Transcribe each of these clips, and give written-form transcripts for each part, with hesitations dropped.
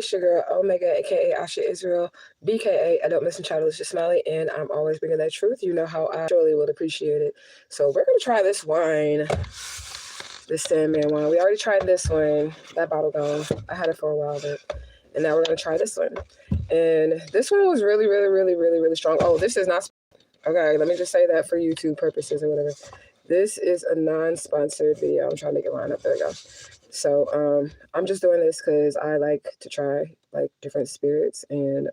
It's your girl, Omega, aka Asha Israel, BKA, I don't missing child, Alicia Smiley, and I'm always bringing that truth. You know how I surely would appreciate it. So we're going to try this wine, this Sandman wine. We already tried this one, that bottle gone. I had it for a while, and now we're going to try this one. And this one was really, really, really, really, really strong. Oh, this is not, okay, let me just say that for YouTube purposes or whatever. This is a non-sponsored video. I'm trying to get line up. There we go. So I'm just doing this because I like to try like different spirits, and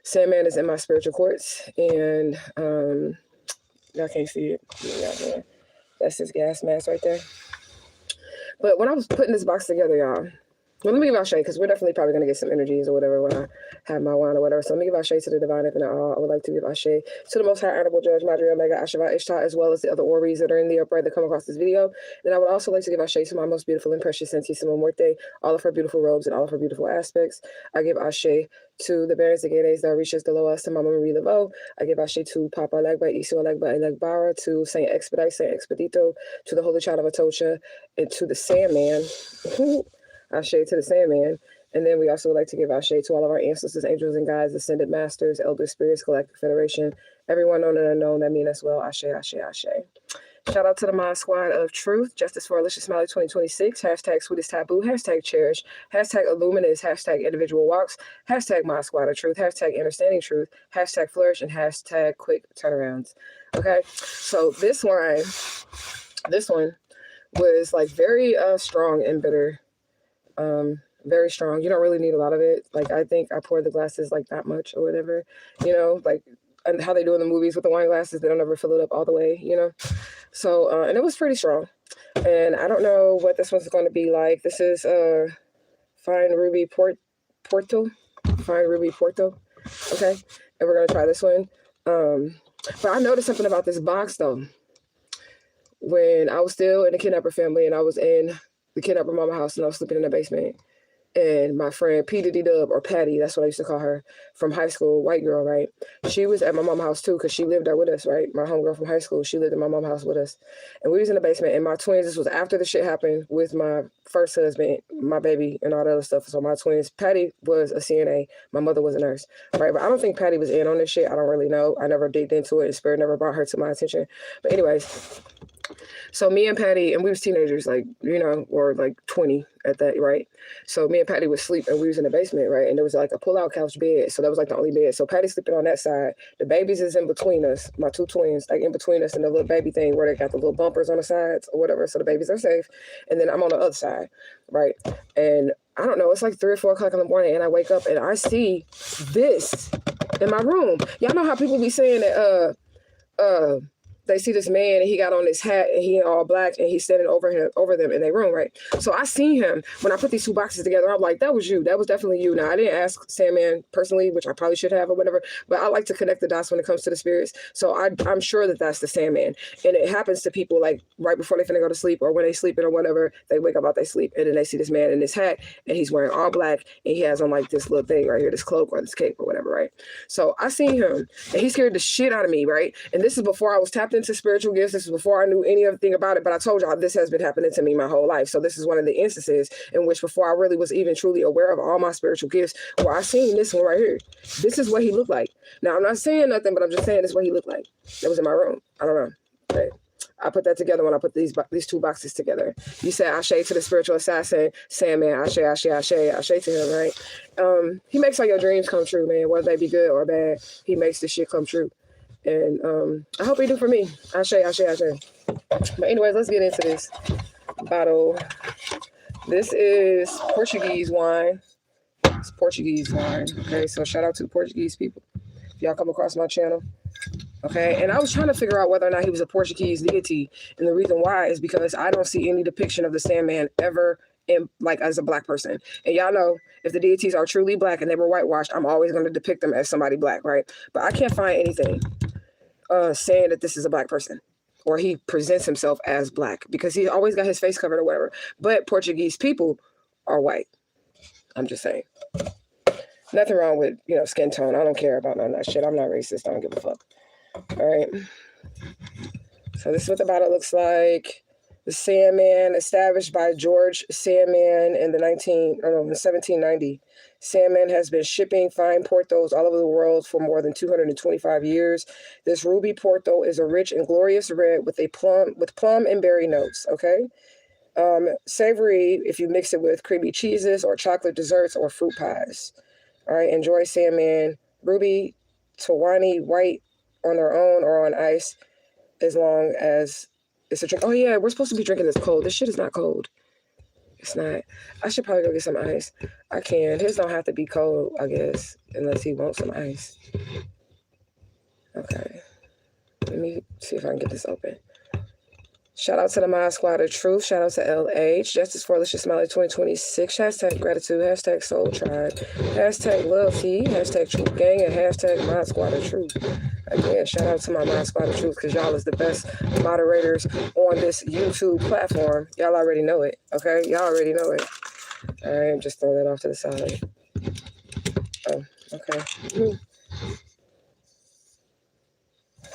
Sandman is in my spiritual quartz, and y'all can't see it. Yeah, that's his gas mask right there. But when I was putting this box together, y'all, well, let me give out shade, because we're definitely probably going to get some energies or whatever when I have my wine or whatever. So let me give out shade to the divine infinite all. I would like to give out shade to the most high honorable judge, Madri Omega, Ashava Ishtar, as well as the other Ories that are in the upright that come across this video. And I would also like to give out shade to my most beautiful and precious Santissima Muerte, all of her beautiful robes and all of her beautiful aspects. I give out shade to the Barons, the Deities, the orishas, the Loas, to Mama Marie Laveau. I give out shade to Papa Legba, Isu Legba, Elegbara, to Saint Expedite, Saint Expedito, to the Holy Child of Atocha, and to the Sandman. Our shade to the Sandman. And then we also would like to give our shade to all of our ancestors, angels and guides, ascended masters, elder spirits, galactic federation, everyone known and unknown that mean us well. Ashe, ashe, ashe. Shout out to the Mod Squad of Truth, Justice for Alicia Smiley 2026, hashtag Sweetest Taboo, hashtag Cherish, hashtag Illuminous, hashtag Individual Walks, hashtag Mod Squad of Truth, hashtag Understanding Truth, hashtag Flourish, and hashtag Quick Turnarounds. Okay, so this one was like very strong and bitter. Very strong. You don't really need a lot of it. Like, I think I poured the glasses like that much or whatever, you know, like, and how they do in the movies with the wine glasses, they don't ever fill it up all the way, you know. So and it was pretty strong, and I don't know what this one's going to be like. This is Fine Ruby Porto, okay, and we're gonna try this one. But I noticed something about this box though. When I was still in the kidnapper family and I was in the kidnapper mama house and I was sleeping in the basement, and my friend P Diddy Dub, or Patty, that's what I used to call her, from high school, white girl, right? She was at my mama's house too, because she lived there with us, right? My homegirl from high school, she lived in my mama's house with us. And we was in the basement, and my twins, this was after the shit happened with my first husband, my baby, and all that other stuff. So my twins, Patty was a CNA, my mother was a nurse, right? But I don't think Patty was in on this shit. I don't really know. I never digged into it, and Spirit never brought her to my attention. But anyways, so me and Patty, and we was teenagers, like, you know, or like 20 at that, right? So me and Patty would sleep, and we was in the basement, right? And there was like a pull-out couch bed, so that was like the only bed. So Patty's sleeping on that side. The babies is in between us, my two twins, like in between us and the little baby thing where they got the little bumpers on the sides or whatever, so the babies are safe. And then I'm on the other side, right? And I don't know, it's like 3 or 4 o'clock in the morning, and I wake up and I see this in my room. Y'all know how people be saying that, they see this man and he got on his hat and he all black and he's standing over them in their room, right? So I seen him when I put these two boxes together. I'm like, that was you. That was definitely you. Now, I didn't ask Sandman personally, which I probably should have or whatever, but I like to connect the dots when it comes to the spirits. So I'm sure that that's the Sandman. And it happens to people like right before they finna go to sleep, or when they sleeping or whatever, they wake up out they sleep and then they see this man in his hat and he's wearing all black and he has on like this little thing right here, this cloak or this cape or whatever, right? So I seen him and he scared the shit out of me, right? And this is before I was tapped into spiritual gifts. This is before I knew anything about it, but I told y'all this has been happening to me my whole life. So this is one of the instances in which before I really was even truly aware of all my spiritual gifts, where I seen this one right here. This is what he looked like. Now, I'm not saying nothing, but I'm just saying this is what he looked like. It was in my room. I don't know. Okay. I put that together when I put these two boxes together. You said Ashe to the spiritual assassin, Sandman, Ashe, Ashe, Ashe, Ashe to him, right? He makes all your dreams come true, man. Whether they be good or bad, he makes this shit come true. And I hope he do for me. Ashe, Ashe, Ashe. But anyways, let's get into this bottle. This is Portuguese wine. It's Portuguese wine. Okay, so shout out to the Portuguese people. If y'all come across my channel. Okay, and I was trying to figure out whether or not he was a Portuguese deity. And the reason why is because I don't see any depiction of the Sandman ever in, like, as a black person. And y'all know, if the deities are truly black and they were whitewashed, I'm always going to depict them as somebody black, right? But I can't find anything saying that this is a black person, or he presents himself as black, because he's always got his face covered or whatever. But Portuguese people are white. I'm just saying. Nothing wrong with, you know, skin tone. I don't care about none of that shit. I'm not racist. I don't give a fuck. All right. So this is what the bottle looks like. The Sandman, established by George Sandman in the 1790. Sandman has been shipping fine portos all over the world for more than 225 years. This ruby porto is a rich and glorious red with plum and berry notes. Okay. Savory if you mix it with creamy cheeses or chocolate desserts or fruit pies. All right, enjoy Sandman Ruby Tawani White on their own or on ice as long as it's a drink. Oh yeah, we're supposed to be drinking this cold. This shit is not cold. It's not. I should probably go get some ice. I can. His don't have to be cold, I guess, unless he wants some ice. Okay. Let me see if I can get this open. Shout out to the Mod Squad of Truth. Shout out to LH. Justice for Alicia Smiley 2026. Hashtag gratitude. Hashtag soul tribe. Hashtag loyalty. Hashtag truth gang. And hashtag Mod Squad of Truth. Again, shout out to my Mod Squad of Truth because y'all is the best moderators on this YouTube platform. Y'all already know it. Okay? Y'all already know it. All right. I'm just throwing that off to the side. Oh, okay.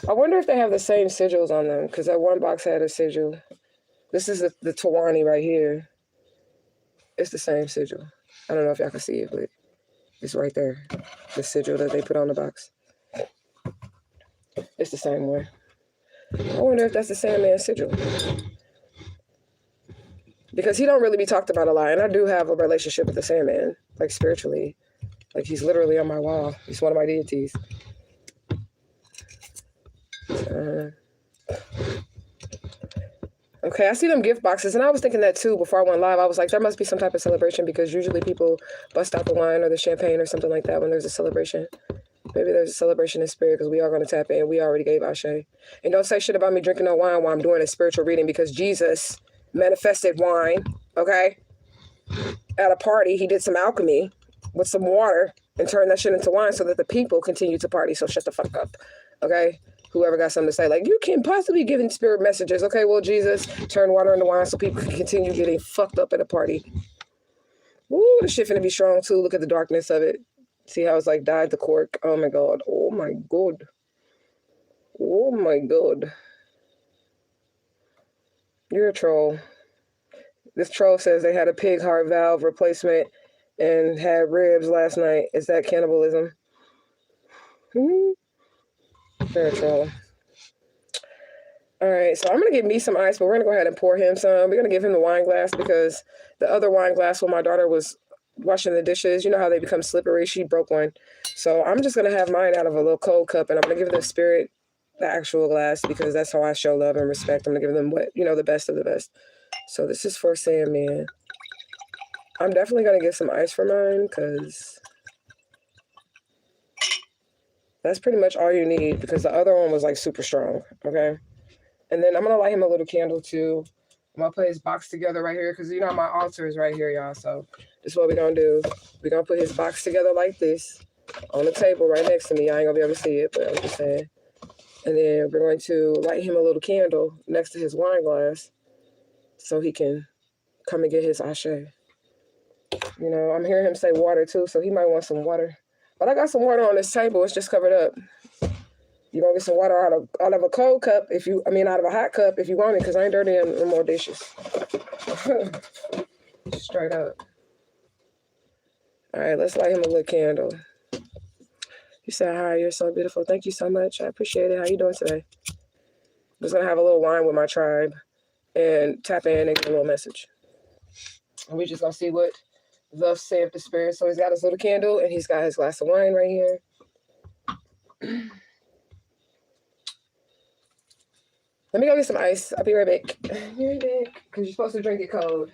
I wonder if they have the same sigils on them, because that one box had a sigil. This is the Tawani right here. It's the same sigil. I don't know if y'all can see it, but it's right there. The sigil that they put on the box. It's the same one. I wonder if that's the Sandman sigil. Because he don't really be talked about a lot, and I do have a relationship with the Sandman, like spiritually. Like he's literally on my wall. He's one of my deities. Okay, I see them gift boxes, and I was thinking that too before I went live. I was like, there must be some type of celebration because usually people bust out the wine or the champagne or something like that when there's a celebration. Maybe there's a celebration in spirit because we are going to tap in. We already gave Ashe. And don't say shit about me drinking no wine while I'm doing a spiritual reading because Jesus manifested wine, okay? At a party, he did some alchemy with some water and turned that shit into wine so that the people continue to party. So shut the fuck up, okay? Whoever got something to say, like, you can't possibly give in spirit messages. Okay, well, Jesus turned water into wine so people can continue getting fucked up at a party. Ooh, the shit finna be strong, too. Look at the darkness of it. See how it's, like, dyed the cork? Oh, my God. Oh, my God. Oh, my God. You're a troll. This troll says they had a pig heart valve replacement and had ribs last night. Is that cannibalism? You're a troll. All right, so I'm going to get me some ice, but we're going to go ahead and pour him some. We're going to give him the wine glass because the other wine glass when my daughter was washing the dishes, you know how they become slippery? She broke one. So I'm just going to have mine out of a little cold cup, and I'm going to give the spirit the actual glass because that's how I show love and respect. I'm going to give them what, you know, the best of the best. So this is for Sandman. I'm definitely going to get some ice for mine because that's pretty much all you need because the other one was like super strong, okay? And then I'm going to light him a little candle too. I'm going to put his box together right here because you know my altar is right here, y'all. So this is what we're going to do. We're going to put his box together like this on the table right next to me. I ain't going to be able to see it, but I'm just saying. And then we're going to light him a little candle next to his wine glass so he can come and get his ashe. You know, I'm hearing him say water too, so he might want some water. But I got some water on this table. It's just covered up. You're going to get some water out of a cold cup, out of a hot cup if you want it, because I ain't dirty no more dishes. Straight up. All right, let's light him a little candle. You said, hi, you're so beautiful. Thank you so much. I appreciate it. How you doing today? I'm just going to have a little wine with my tribe and tap in and get a little message. And we're just going to see what thus saith the spirit. So he's got his little candle, and he's got his glass of wine right here. Let me go get some ice. I'll be right back. Because you're supposed to drink it cold.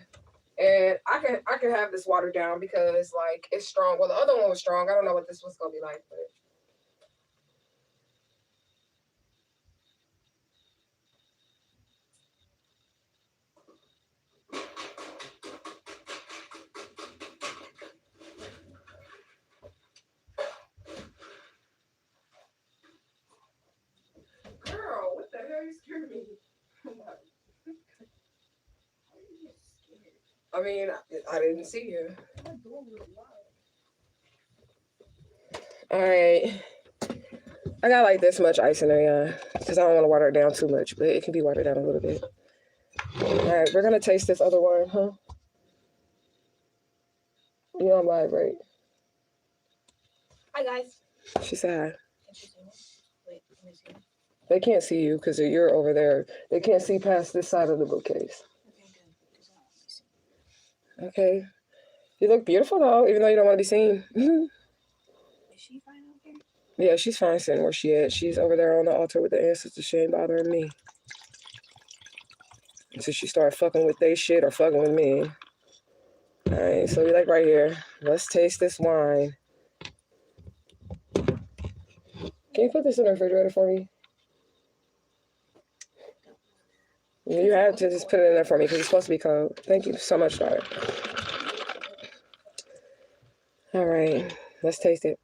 And I can have this watered down because, like, it's strong. Well, the other one was strong. I don't know what this one's going to be like, but... Girl, what the hell? You scared me. I mean, I didn't see you. All right. I got like this much ice in there, yeah. Because I don't want to water it down too much, but it can be watered down a little bit. All right, we're gonna taste this other wine, huh? You're on live, right? Hi guys. She said Can she see me? Wait, can you see me? they can't see you because you're over there. They can't see past this side of the bookcase. Okay, good. Because I don't want to see. Okay. You look beautiful though, even though you don't want to be seen. Is she fine out here? Yeah, she's fine sitting where she at. She's over there on the altar with the ancestors. She ain't bothering me. Until she start fucking with they shit or fucking with me. Alright, so we like right here. Let's taste this wine. Can you put this in the refrigerator for me? You have to just put it in there for me because it's supposed to be cold. Thank you so much, daughter. Alright, let's taste it.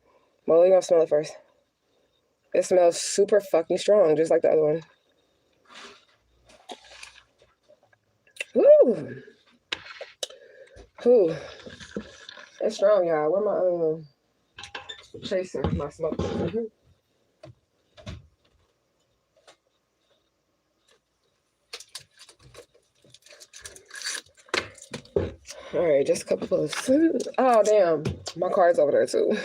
Well, we're gonna smell it first. It smells super fucking strong, just like the other one. Woo! Whew. It's strong, y'all. Where my chaser, my smoke? All right, just a couple puffs. Oh, damn. My card's over there, too.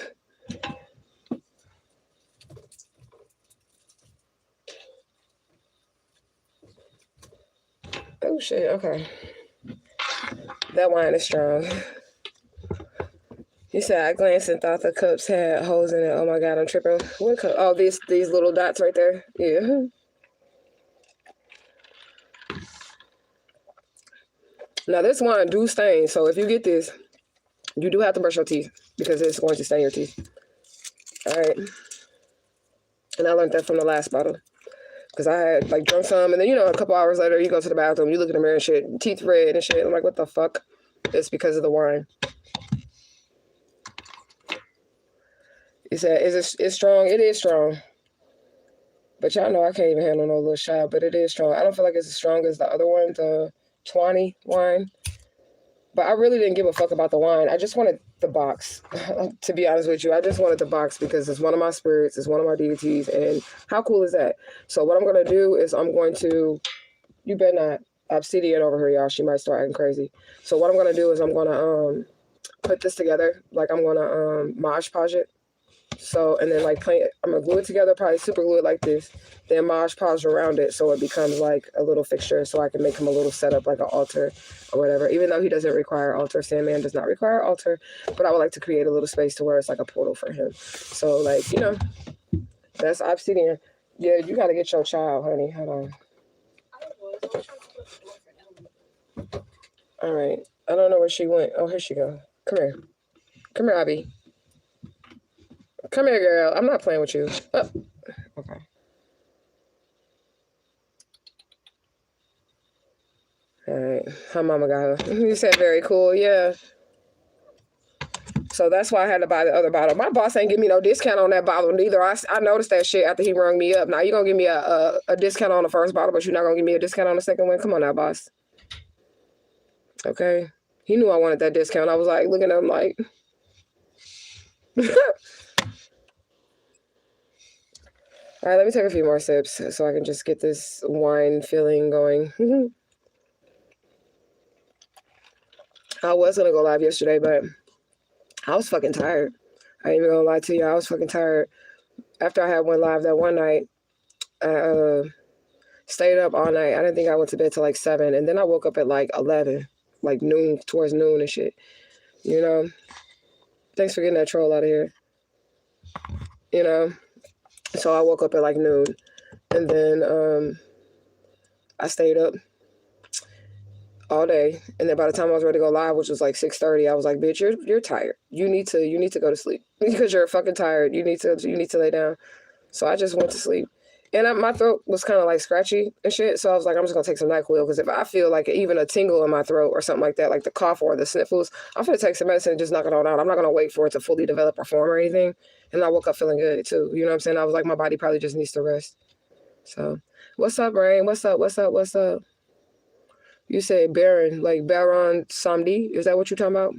Oh, shit. Okay. That wine is strong. You said I glanced and thought the cups had holes in it. Oh, my God, I'm tripping. What cup? Oh, these little dots right there. Yeah. Now, this wine do stain, so if you get this, you do have to brush your teeth because it's going to stain your teeth. All right. And I learned that from the last bottle because I had, like, drunk some, and then, you know, a couple hours later, you go to the bathroom, you look in the mirror and shit, teeth red and shit. I'm like, what the fuck? It's because of the wine. He said, it's strong? It is strong. But y'all know I can't even handle no little shot, but it is strong. I don't feel like it's as strong as the other one, the 20 wine. But I really didn't give a fuck about the wine. I just wanted the box, to be honest with you. I just wanted the box because it's one of my spirits, it's one of my deities, and how cool is that? So what I'm going to do is I'm going to, you better not, obsidian over here, y'all. She might start acting crazy. So what I'm going to do is I'm going to put this together. Like I'm going to Mod Podge it. So, and then like I'm going to glue it together, probably super glue it like this. Then Mod Podge around it so it becomes like a little fixture so I can make him a little setup like an altar or whatever. Even though he doesn't require altar, Sandman does not require altar, but I would like to create a little space to where it's like a portal for him. So like, you know, that's obsidian. Yeah, you got to get your child, honey. Hold on. All right. I don't know where she went. Oh, here she go. Come here. Come here, Abby. Come here, girl. I'm not playing with you. Oh. Okay. All right. Her mama got her. You said very cool. Yeah. So that's why I had to buy the other bottle. My boss ain't give me no discount on that bottle neither. I noticed that shit after he rung me up. Now you gonna give me a discount on the first bottle, but you're not gonna give me a discount on the second one? Come on now, boss. Okay. He knew I wanted that discount. I was like looking at him like... All right, let me take a few more sips so I can just get this wine feeling going. I was going to go live yesterday, but I was fucking tired. I ain't even going to lie to you. I was fucking tired. After I had one live that one night, I stayed up all night. I didn't think I went to bed till like 7. And then I woke up at like 11, like noon, towards noon and shit. You know? Thanks for getting that troll out of here. You know? So I woke up at like noon, and then I stayed up all day. And then by the time I was ready to go live, which was like 6:30, I was like, "Bitch, you're tired. You need to go to sleep because you're fucking tired. You need to lay down." So I just went to sleep, and my throat was kind of like scratchy and shit. So I was like, I'm just gonna take some NyQuil because if I feel like even a tingle in my throat or something like that, like the cough or the sniffles, I'm gonna take some medicine and just knock it all out. I'm not gonna wait for it to fully develop or form or anything. And I woke up feeling good too. You know what I'm saying? I was like, my body probably just needs to rest. So, what's up, Rain? What's up? What's up? What's up? You say Baron, like Baron Samdi? Is that what you're talking about?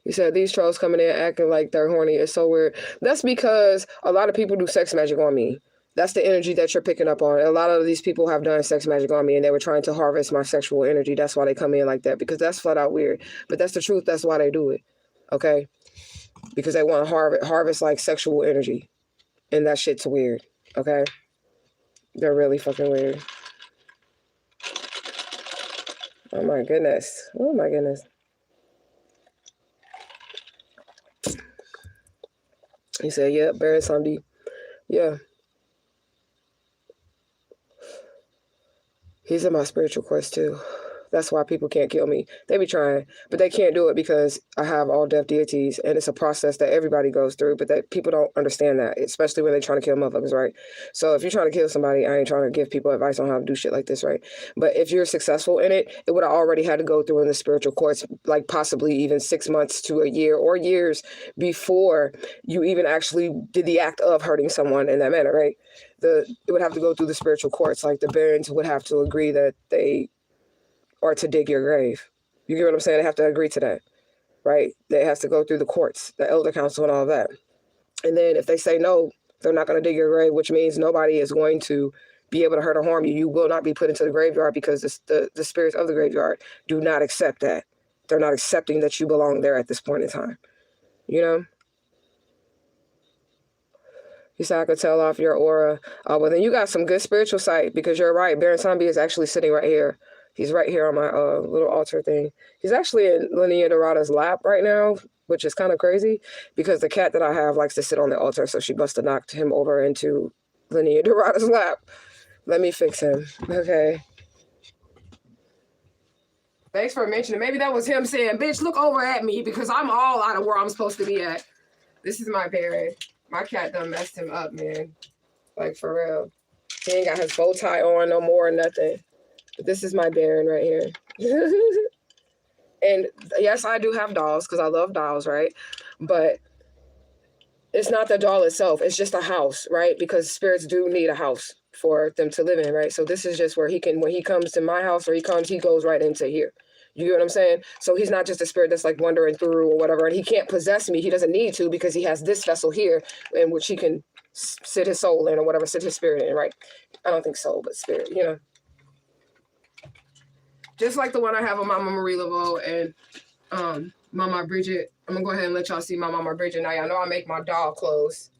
You said these trolls coming in acting like they're horny is so weird. That's because a lot of people do sex magic on me. That's the energy that you're picking up on. A lot of these people have done sex magic on me, and they were trying to harvest my sexual energy. That's why they come in like that, because that's flat out weird. But that's the truth. That's why they do it. Okay? Because they want to harvest like sexual energy. And that shit's weird. Okay? They're really fucking weird. Oh my goodness. Oh my goodness. He said, yep, Barry Sunday. Yeah. He's in my spiritual quest too. That's why people can't kill me. They be trying, but they can't do it because I have all deaf deities, and it's a process that everybody goes through, but that people don't understand that, especially when they're trying to kill motherfuckers, right? So if you're trying to kill somebody, I ain't trying to give people advice on how to do shit like this, right? But if you're successful in it, it would have already had to go through in the spiritual courts, like possibly even 6 months to a year or years before you even actually did the act of hurting someone in that manner, right? It would have to go through the spiritual courts. Like the barons would have to agree that they are to dig your grave. You get what I'm saying? They have to agree to that, right? They have to go through the courts, the elder council and all that. And then if they say no, they're not going to dig your grave, which means nobody is going to be able to hurt or harm you. You will not be put into the graveyard because the spirits of the graveyard do not accept that. They're not accepting that you belong there at this point in time. You know? You said I could tell off your aura. Well, then you got some good spiritual sight, because you're right. Baron Sambi is actually sitting right here. He's right here on my little altar thing. He's actually in Linnea Dorada's lap right now, which is kind of crazy because the cat that I have likes to sit on the altar, so she must have knocked him over into Linnea Dorada's lap. Let me fix him. Okay. Thanks for mentioning. Maybe that was him saying, bitch, look over at me because I'm all out of where I'm supposed to be at. This is my Baron. My cat done messed him up, man. Like, for real. He ain't got his bow tie on no more or nothing. But this is my Baron right here. And yes, I do have dolls because I love dolls, right? But it's not the doll itself. It's just a house, right? Because spirits do need a house for them to live in, right? So this is just where he can, when he comes to my house or he goes right into here. You get what I'm saying? So he's not just a spirit that's like wandering through or whatever, and he can't possess me. He doesn't need to because he has this vessel here in which he can sit his soul in or whatever, sit his spirit in, right? I don't think soul, but spirit, you know? Just like the one I have of Mama Marie Laveau and Mama Bridget. I'm going to go ahead and let y'all see my Mama Bridget. Now, y'all know I make my doll clothes.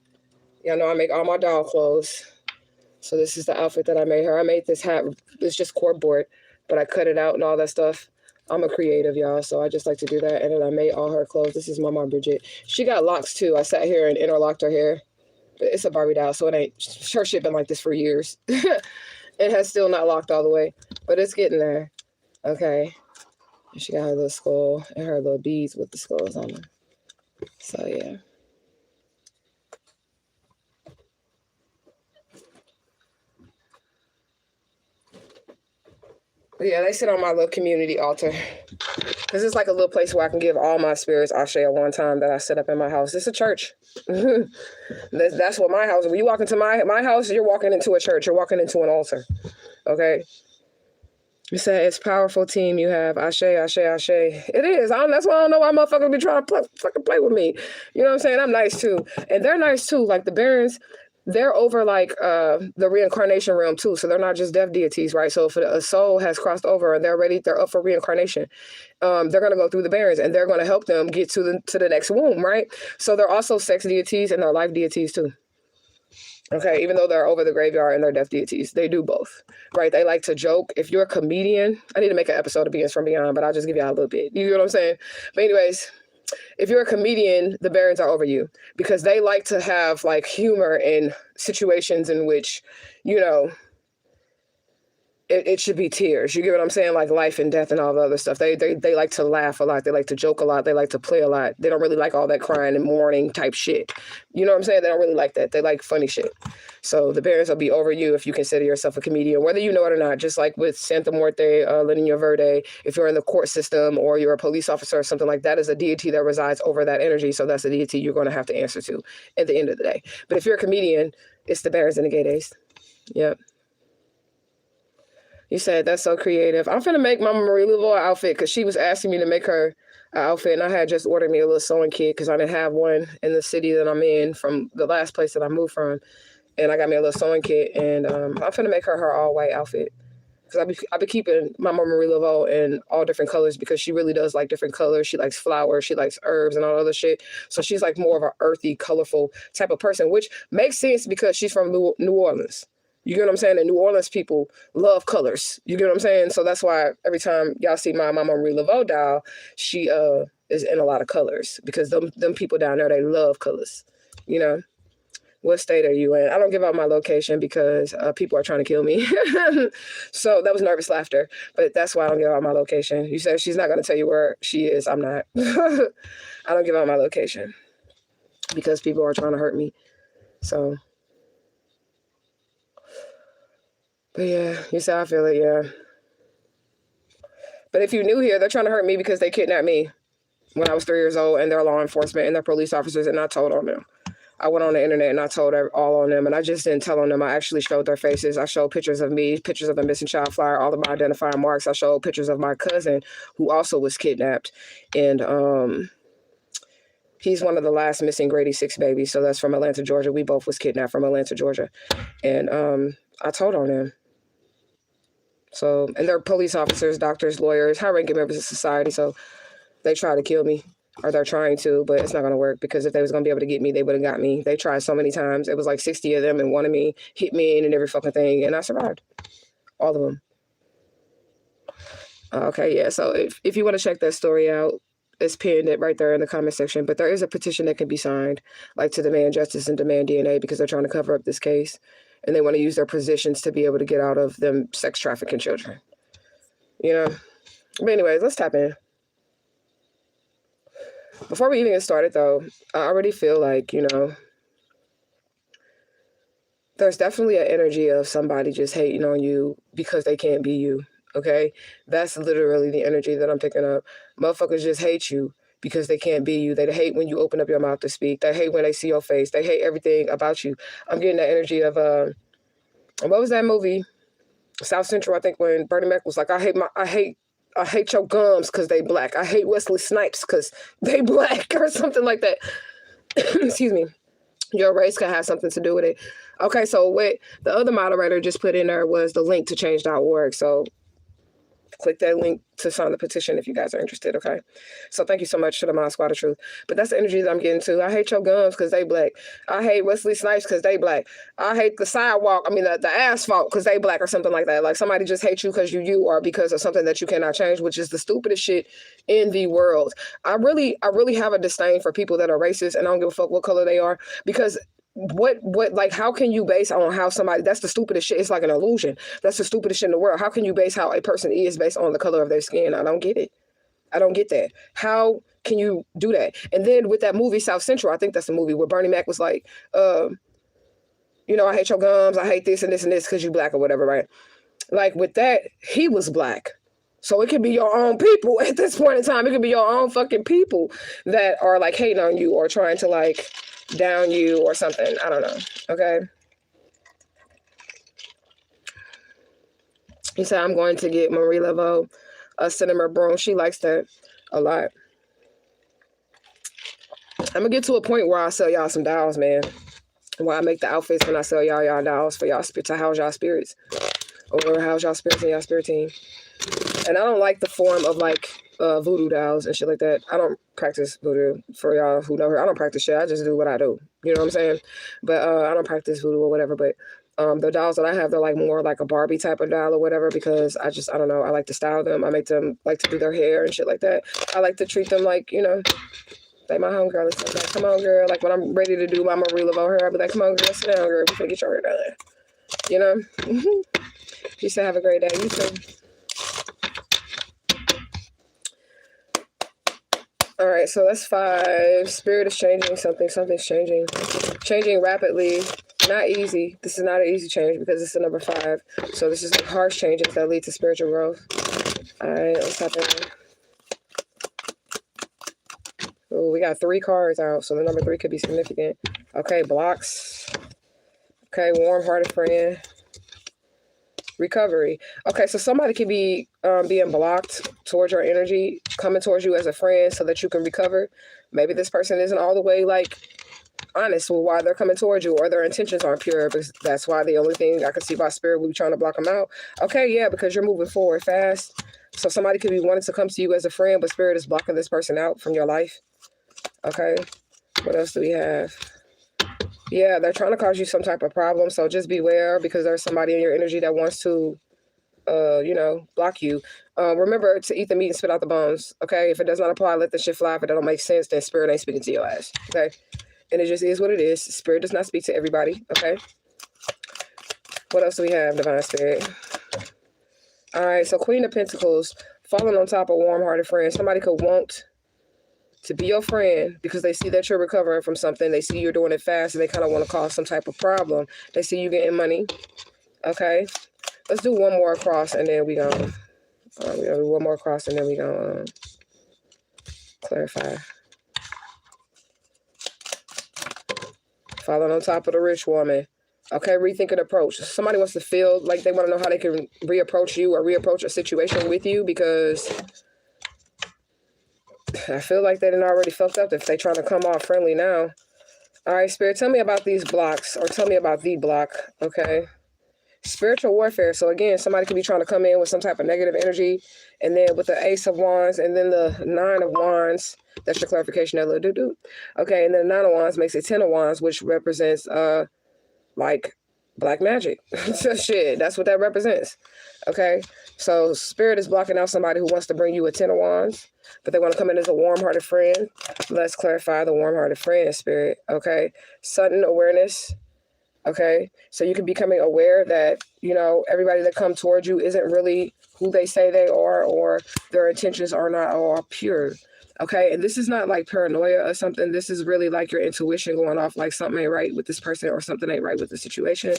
Y'all know I make all my doll clothes. So this is the outfit that I made her. I made this hat. It's just cardboard, but I cut it out and all that stuff. I'm a creative, y'all, so I just like to do that. And then I made all her clothes. This is Mama Bridget. She got locks, too. I sat here and interlocked her hair. But it's a Barbie doll, so it ain't. Her shit been like this for years. It has still not locked all the way, but it's getting there. Okay. She got her little skull and her little beads with the skulls on them. So, yeah. But yeah, they sit on my little community altar. Because it's like a little place where I can give all my spirits Ashe at one time that I set up in my house. It's a church. That's what my house is. When you walk into my house, you're walking into a church. You're walking into an altar. Okay? You said it's powerful team you have. Ashe, Ashe, Ashe. It is. That's why I don't know why motherfuckers be trying to fucking play with me. You know what I'm saying? I'm nice too. And they're nice too. Like the Barons, they're over like the reincarnation realm too. So they're not just deaf deities, right? So if a soul has crossed over and they're up for reincarnation, they're going to go through the Barons and they're going to help them get to the next womb, right? So they're also sex deities and they're life deities too. Okay, even though they're over the graveyard and they're deaf deities, they do both, right? They like to joke. If you're a comedian, I need to make an episode of Beings from Beyond, but I'll just give you a little bit. You know what I'm saying? But anyways, if you're a comedian, the Barons are over you because they like to have like humor in situations in which, you know, it should be tears. You get what I'm saying? Like life and death and all the other stuff. They like to laugh a lot. They like to joke a lot. They like to play a lot. They don't really like all that crying and mourning type shit. You know what I'm saying? They don't really like that. They like funny shit. So the Barons will be over you if you consider yourself a comedian, whether you know it or not. Just like with Santa Muerte, Linnea Verde, if you're in the court system or you're a police officer or something like that, is a deity that resides over that energy. So that's a deity you're going to have to answer to at the end of the day. But if you're a comedian, it's the Barons and the Gay Days. Yep. You said, that's so creative. I'm finna make Mama Marie Laveau an outfit because she was asking me to make her an outfit. And I had just ordered me a little sewing kit because I didn't have one in the city that I'm in from the last place that I moved from. And I got me a little sewing kit, and I'm finna make her all white outfit. Because I be keeping my Mama Marie Laveau in all different colors because she really does like different colors. She likes flowers, she likes herbs and all other shit. So she's like more of an earthy, colorful type of person, which makes sense because she's from New Orleans. You get what I'm saying? And New Orleans people love colors. You get what I'm saying? So that's why every time y'all see my Mama Marie Laveau doll, she is in a lot of colors because them people down there, they love colors, you know? What state are you in? I don't give out my location because people are trying to kill me. So that was nervous laughter, but that's why I don't give out my location. You said she's not going to tell you where she is. I'm not. I don't give out my location because people are trying to hurt me. So, but yeah, you see how I feel it, yeah. But if you're new here, they're trying to hurt me because they kidnapped me when I was 3 years old, and they're law enforcement and they're police officers, and I told on them. I went on the internet and I told all on them, and I just didn't tell on them. I actually showed their faces. I showed pictures of me, pictures of the missing child flyer, all of my identifying marks. I showed pictures of my cousin who also was kidnapped. And he's one of the last missing Grady 6 babies. So that's from Atlanta, Georgia. We both was kidnapped from Atlanta, Georgia. And I told on them. So, and they're police officers, doctors, lawyers, high-ranking members of society. So they try to kill me. Or they're trying to, but it's not going to work because if they was going to be able to get me, they would have got me. They tried so many times. It was like 60 of them and one of me hit me in and every fucking thing. And I survived. All of them. Okay, yeah. So if you want to check that story out, it's pinned right there in the comment section. But there is a petition that can be signed, like to demand justice and demand DNA because they're trying to cover up this case. And they want to use their positions to be able to get out of them sex trafficking children. You know? But anyways, let's tap in. Before we even get started, though, I already feel like, you know, there's definitely an energy of somebody just hating on you because they can't be you, okay? That's literally the energy that I'm picking up. Motherfuckers just hate you because they can't be you. They hate when you open up your mouth to speak. They hate when they see your face. They hate everything about you. I'm getting that energy of, what was that movie? South Central, I think, when Bernie Mac was like, I hate your gums because they black. I hate Wesley Snipes because they black or something like that. Excuse me. Your race could have something to do with it. Okay, so what the other moderator just put in there was the link to change.org. So click that link to sign the petition if you guys are interested, okay? So thank you so much to the Mod Squad of Truth. But that's the energy that I'm getting to. I hate your gums because they black. I hate Wesley Snipes because they black. I hate the sidewalk, the asphalt because they black or something like that. Like somebody just hates you because you or because of something that you cannot change, which is the stupidest shit in the world. I really have a disdain for people that are racist, and I don't give a fuck what color they are, because like, how can you base on how somebody, that's the stupidest shit. It's like an illusion. That's the stupidest shit in the world. How can you base how a person is based on the color of their skin? I don't get it. I don't get that. How can you do that? And then with that movie, South Central, I think that's the movie where Bernie Mac was like, I hate your gums. I hate this and this and this because you black or whatever, right? Like with that, he was black. So it could be your own people at this point in time. It could be your own fucking people that are like hating on you or trying to like down you or something. I don't know. Okay. He said, I'm going to get Marie Laveau a cinnamon broom. She likes that a lot. I'm going to get to a point where I sell y'all some dolls, man. Where I make the outfits when I sell y'all dolls for y'all to house y'all spirits. Or house y'all spirits in y'all spirit team. And I don't like the form of like voodoo dolls and shit like that. I don't practice voodoo. For y'all who know her, I don't practice shit. I just do what I do. You know what I'm saying? But I don't practice voodoo or whatever. But the dolls that I have, they're like more like a Barbie type of doll or whatever, because I don't know. I like to style them. I make them like to do their hair and shit like that. I like to treat them like, like my homegirl is like, come on, girl. Like when I'm ready to do my Marie Laveau hair, I'll be like, come on, girl, sit down, girl. We're gonna get your hair done. She said, have a great day. You too. All right, so that's 5. Spirit is changing something. Something's changing. Changing rapidly. Not easy. This is not an easy change because it's the number 5. So this is like harsh changes that lead to spiritual growth. All right, let's hop in. Oh, we got 3 cards out, so the number 3 could be significant. Okay, blocks. Okay, warm-hearted friend. Recovery. Okay, so somebody could be being blocked towards your energy, coming towards you as a friend so that you can recover. Maybe this person isn't all the way like honest with why they're coming towards you, or their intentions aren't pure. Because that's why the only thing I can see by spirit, we trying to block them out. Okay, yeah, because you're moving forward fast. So somebody could be wanting to come to you as a friend, but spirit is blocking this person out from your life. Okay, what else do we have? Yeah, they're trying to cause you some type of problem. So just beware, because there's somebody in your energy that wants to, you know, block you. Remember to eat the meat and spit out the bones. Okay, if it does not apply, let the shit fly. If it don't make sense, then spirit ain't speaking to your ass. Okay, and it just is what it is. Spirit does not speak to everybody. Okay, what else do we have, divine spirit? All right, so Queen of Pentacles, falling on top of warm-hearted friends. Somebody could want to be your friend because they see that you're recovering from something. They see you're doing it fast, and they kind of want to cause some type of problem. They see you getting money. Okay, let's do one more across, and then we gonna do one more across, and then we gonna clarify. Falling on top of the rich woman. Okay, rethinking approach. Somebody wants to feel like they want to know how they can reapproach you or reapproach a situation with you, because I feel like they done already fucked up if they trying to come off friendly now. All right, Spirit, tell me about these blocks, or tell me about the block, okay? Spiritual warfare. So again, somebody could be trying to come in with some type of negative energy, and then with the Ace of Wands and then the 9 of Wands, that's your clarification, that little doo-doo. Okay, and then the 9 of Wands makes it 10 of Wands, which represents like black magic. Shit, that's what that represents. Okay, so spirit is blocking out somebody who wants to bring you a 10 of Wands, but they want to come in as a warm-hearted friend. Let's clarify the warm-hearted friend, spirit. Okay, sudden awareness. Okay, so you can be becoming aware that, you know, everybody that comes towards you isn't really who they say they are, or their intentions are not all pure. Okay, and this is not like paranoia or something. This is really like your intuition going off, like something ain't right with this person or something ain't right with the situation.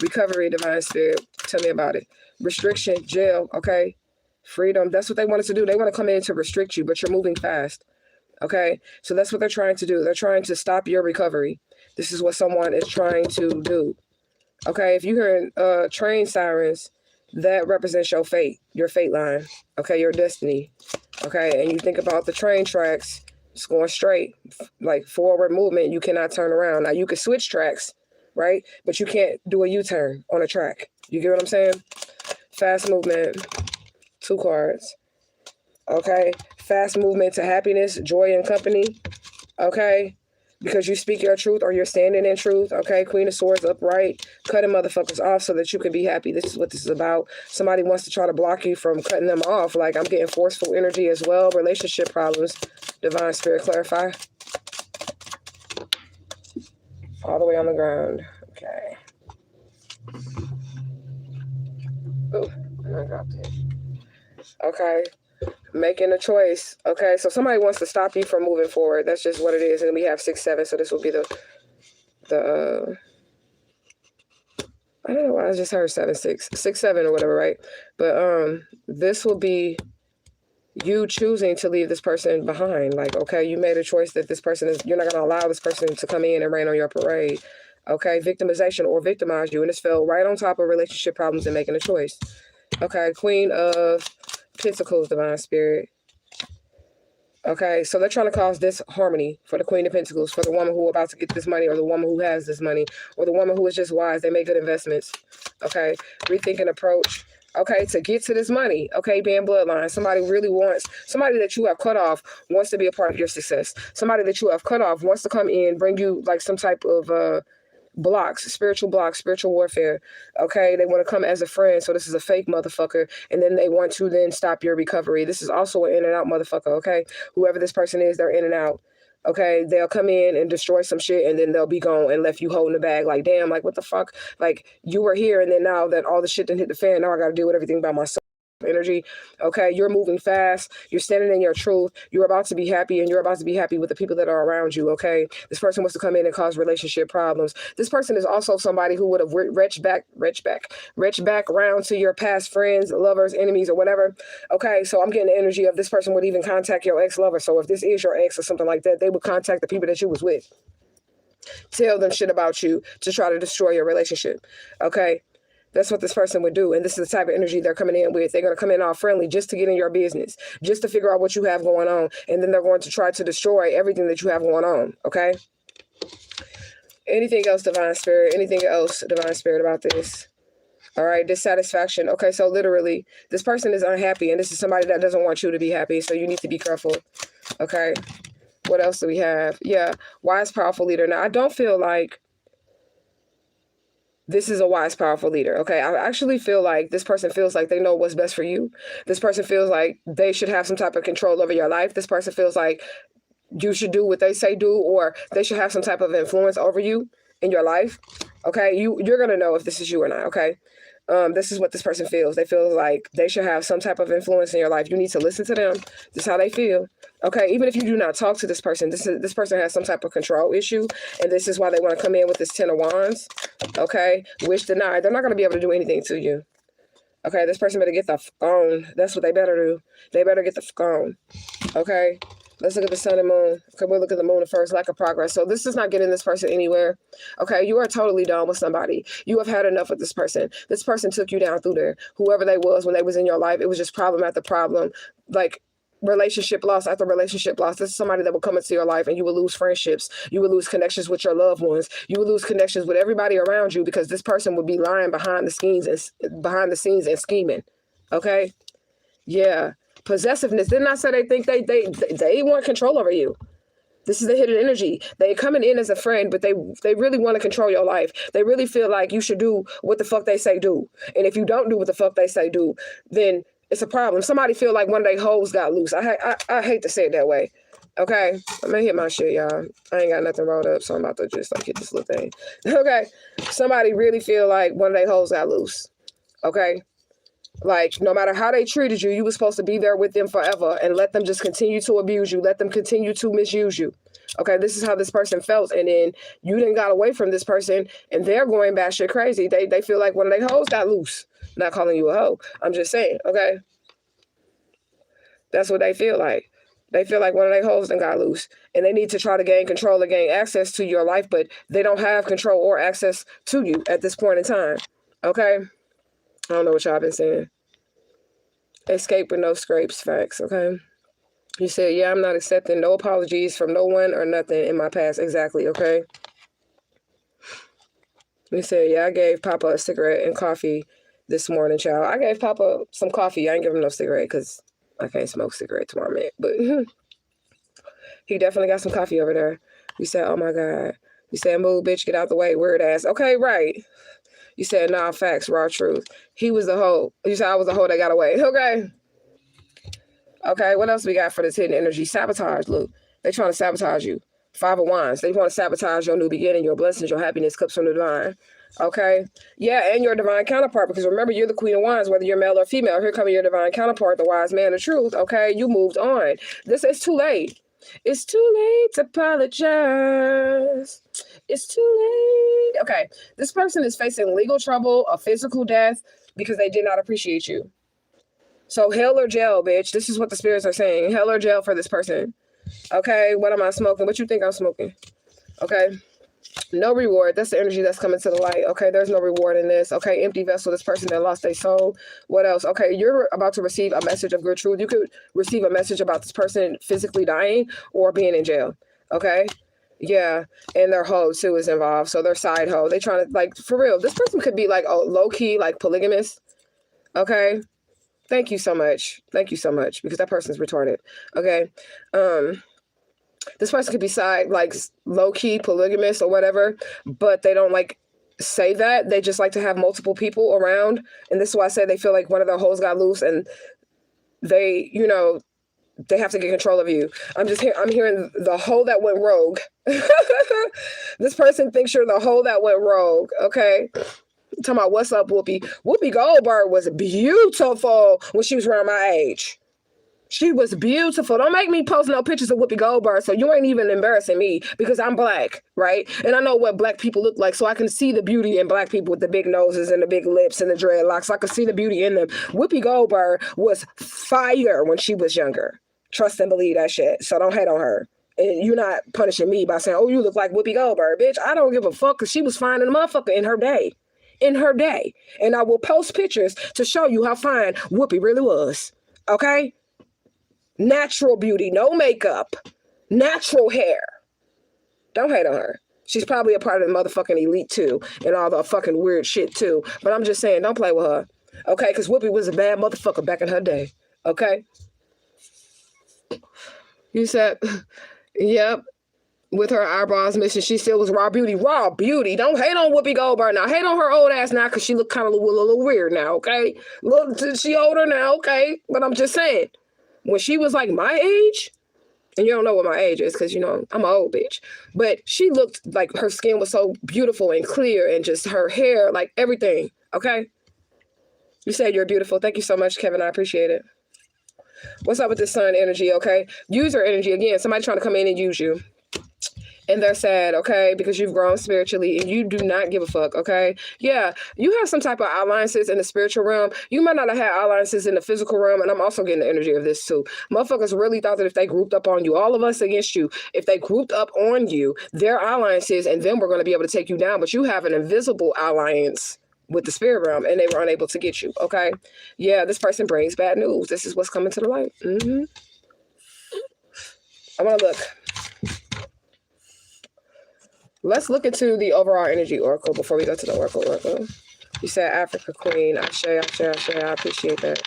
Recovery, divine spirit, tell me about it. Restriction, jail, okay? Freedom, that's what they wanted to do. They want to come in to restrict you, but you're moving fast. Okay, so that's what they're trying to do. They're trying to stop your recovery. This is what someone is trying to do. Okay, if you hear train sirens, that represents your fate line. Okay, your destiny. Okay, and you think about the train tracks, it's going straight, like forward movement. You cannot turn around. Now you can switch tracks, right? But you can't do a U-turn on a track. You get what I'm saying? Fast movement, 2 cards. Okay, fast movement to happiness, joy, and company. Okay, because you speak your truth or you're standing in truth. Okay, Queen of Swords upright, cutting motherfuckers off so that you can be happy. This is what this is about. Somebody wants to try to block you from cutting them off. Like, I'm getting forceful energy as well. Relationship problems. Divine spirit, clarify. All the way on the ground. Okay. Ooh, I dropped it. Okay. Making a choice. Okay, so somebody wants to stop you from moving forward. That's just what it is. And we have 6, 7, so this will be the I don't know why I just heard 7, 6, 6, 7 or whatever, right? But this will be you choosing to leave this person behind. Like, okay, you made a choice that this person is, you're not going to allow this person to come in and rain on your parade. Okay, victimization or victimize you, and this fell right on top of relationship problems and making a choice. Okay, Queen of Pentacles, divine spirit. Okay, so they're trying to cause disharmony for the Queen of Pentacles, for the woman who about to get this money, or the woman who has this money, or the woman who is just wise. They make good investments. Okay, rethinking approach. Okay, to get to this money. Okay, being bloodline. Somebody really wants, somebody that you have cut off wants to be a part of your success. Somebody that you have cut off wants to come in, bring you like some type of blocks, spiritual warfare. Okay, they want to come as a friend, so this is a fake motherfucker, and then they want to then stop your recovery. This is also an in and out motherfucker. Okay, whoever this person is, they're in and out. Okay, they'll come in and destroy some shit, and then they'll be gone and left you holding the bag. Like, damn, like, what the fuck? Like, you were here, and then now that all the shit done hit the fan, now I gotta deal with everything by myself. Energy. Okay, you're moving fast, you're standing in your truth, you're about to be happy, and you're about to be happy with the people that are around you. Okay, this person wants to come in and cause relationship problems. This person is also somebody who would have reached back around to your past friends, lovers, enemies, or whatever. Okay, so I'm getting the energy of this person would even contact your ex-lover. So if this is your ex or something like that, they would contact the people that you was with, tell them shit about you to try to destroy your relationship. Okay, that's what this person would do. And this is the type of energy they're coming in with. They're going to come in all friendly just to get in your business, just to figure out what you have going on. And then they're going to try to destroy everything that you have going on. Okay? Anything else, divine spirit? Anything else, divine spirit, about this? All right, dissatisfaction. Okay, so literally, this person is unhappy, and this is somebody that doesn't want you to be happy, so you need to be careful. Okay, what else do we have? Yeah, wise, powerful leader. Now, I don't feel like this is a wise, powerful leader. Okay, I actually feel like this person feels like they know what's best for you. This person feels like they should have some type of control over your life. This person feels like you should do what they say do, or they should have some type of influence over you in your life. Okay, you're gonna know if this is you or not. Okay, this is what this person feels. They feel like they should have some type of influence in your life. You need to listen to them. This is how they feel. Okay, even if you do not talk to this person, this person has some type of control issue, and this is why they want to come in with this 10 of Wands. Okay, wish denied. They're not going to be able to do anything to you. Okay, this person better get the f on. That's what they better do. They better get the f on. Okay. Let's look at the sun and moon. Okay, we'll look at the moon first. Lack of progress. So this is not getting this person anywhere. Okay, you are totally done with somebody. You have had enough with this person. This person took you down through there. Whoever they was when they was in your life, it was just problem after problem. Like relationship loss after relationship loss. This is somebody that will come into your life and you will lose friendships. You will lose connections with your loved ones. You will lose connections with everybody around you because this person would be lying behind the scenes and scheming. Okay? Yeah. Possessiveness. Didn't I say they think they want control over you? This is the hidden energy. They coming in as a friend, but they really want to control your life. They really feel like you should do what the fuck they say do. And if you don't do what the fuck they say do, then it's a problem. Somebody feel like one of their hoes got loose. I hate to say it that way. Okay, I'm gonna hit my shit, y'all. I ain't got nothing rolled up, so I'm about to just like hit this little thing. Okay, somebody really feel like one of their hoes got loose. Okay. Like, no matter how they treated you, you were supposed to be there with them forever and let them just continue to abuse you. Let them continue to misuse you. Okay, this is how this person felt. And then you didn't got away from this person and they're going batshit crazy. They feel like one of their hoes got loose. Not calling you a hoe. I'm just saying, okay? That's what they feel like. They feel like one of their hoes done got loose. And they need to try to gain control or gain access to your life, but they don't have control or access to you at this point in time. Okay? I don't know what y'all been saying. Escape with no scrapes, facts, okay? You said, yeah, I'm not accepting no apologies from no one or nothing in my past. Exactly, okay? You said, yeah, I gave Papa a cigarette and coffee this morning, child. I gave Papa some coffee. I ain't give him no cigarette because I can't smoke cigarettes where I'm at. But he definitely got some coffee over there. You said, oh, my God. You said, move, bitch, get out the way, weird ass. Okay, right. You said, nah, facts, raw truth. He was the hoe. You said I was the hoe that got away. Okay. Okay, what else we got for this hidden energy? Sabotage. Look, they trying to sabotage you. 5 of Wands. They want to sabotage your new beginning, your blessings, your happiness, cups from the divine. Okay? Yeah, and your divine counterpart, because remember, you're the Queen of Wands, whether you're male or female. Here coming your divine counterpart, the wise man of truth. Okay? You moved on. This is too late. It's too late to apologize. It's too late. Okay, this person is facing legal trouble, a physical death, because they did not appreciate you. So hell or jail, bitch. This is what the spirits are saying. Hell or jail for this person. Okay, what am I smoking? What you think I'm smoking? Okay, no reward. That's the energy that's coming to the light. Okay, there's no reward in this. Okay, empty vessel, this person that lost their soul. What else? Okay, you're about to receive a message of good truth. You could receive a message about this person physically dying or being in jail. Okay, yeah, and their hoe too is involved. So their side hoe. They trying to, like, for real, this person could be like a low-key, like, polygamous. Okay. Thank you so much. Thank you so much, because that person's retarded. Okay. This person could be like low-key polygamous or whatever, but they don't like say that. They just like to have multiple people around. And this is why I say they feel like one of their hoes got loose and they, you know, they have to get control of you. I'm hearing the hoe that went rogue. This person thinks you're the hoe that went rogue. Okay. Talking about what's up, Whoopi. Whoopi Goldberg was beautiful when she was around my age. She was beautiful. Don't make me post no pictures of Whoopi Goldberg, so you ain't even embarrassing me because I'm black, right? And I know what black people look like, so I can see the beauty in black people with the big noses and the big lips and the dreadlocks. I can see the beauty in them. Whoopi Goldberg was fire when she was younger. Trust and believe that shit. So don't hate on her. And you're not punishing me by saying, oh, you look like Whoopi Goldberg. Bitch, I don't give a fuck because she was fine in the motherfucker in her day. In her day. And I will post pictures to show you how fine Whoopi really was. Okay? Natural beauty, no makeup, natural hair. Don't hate on her. She's probably a part of the motherfucking elite too, and all the fucking weird shit too. But I'm just saying, don't play with her, okay? Because Whoopi was a bad motherfucker back in her day, okay? You said, yep. With her eyebrows missing, she still was raw beauty. Raw beauty. Don't hate on Whoopi Goldberg now. Hate on her old ass now because she look kind of a little weird now, okay? She older now, okay? But I'm just saying, when she was like my age, and you don't know what my age is because, you know, I'm an old bitch. But she looked like her skin was so beautiful and clear and just her hair, like everything, okay? You said you're beautiful. Thank you so much, Kevin. I appreciate it. What's up with this sun energy, okay? User energy. Again, somebody trying to come in and use you. And they're sad, okay, because you've grown spiritually and you do not give a fuck, okay? Yeah, you have some type of alliances in the spiritual realm. You might not have had alliances in the physical realm, and I'm also getting the energy of this too. Motherfuckers really thought that if they grouped up on you, all of us against you, if they grouped up on you, their alliances and then we're going to be able to take you down, but you have an invisible alliance with the spirit realm, and they were unable to get you, okay? Yeah, this person brings bad news. This is what's coming to the light. I want to look. Let's look into the overall energy oracle before we go to the oracle. You said Africa Queen. I appreciate that.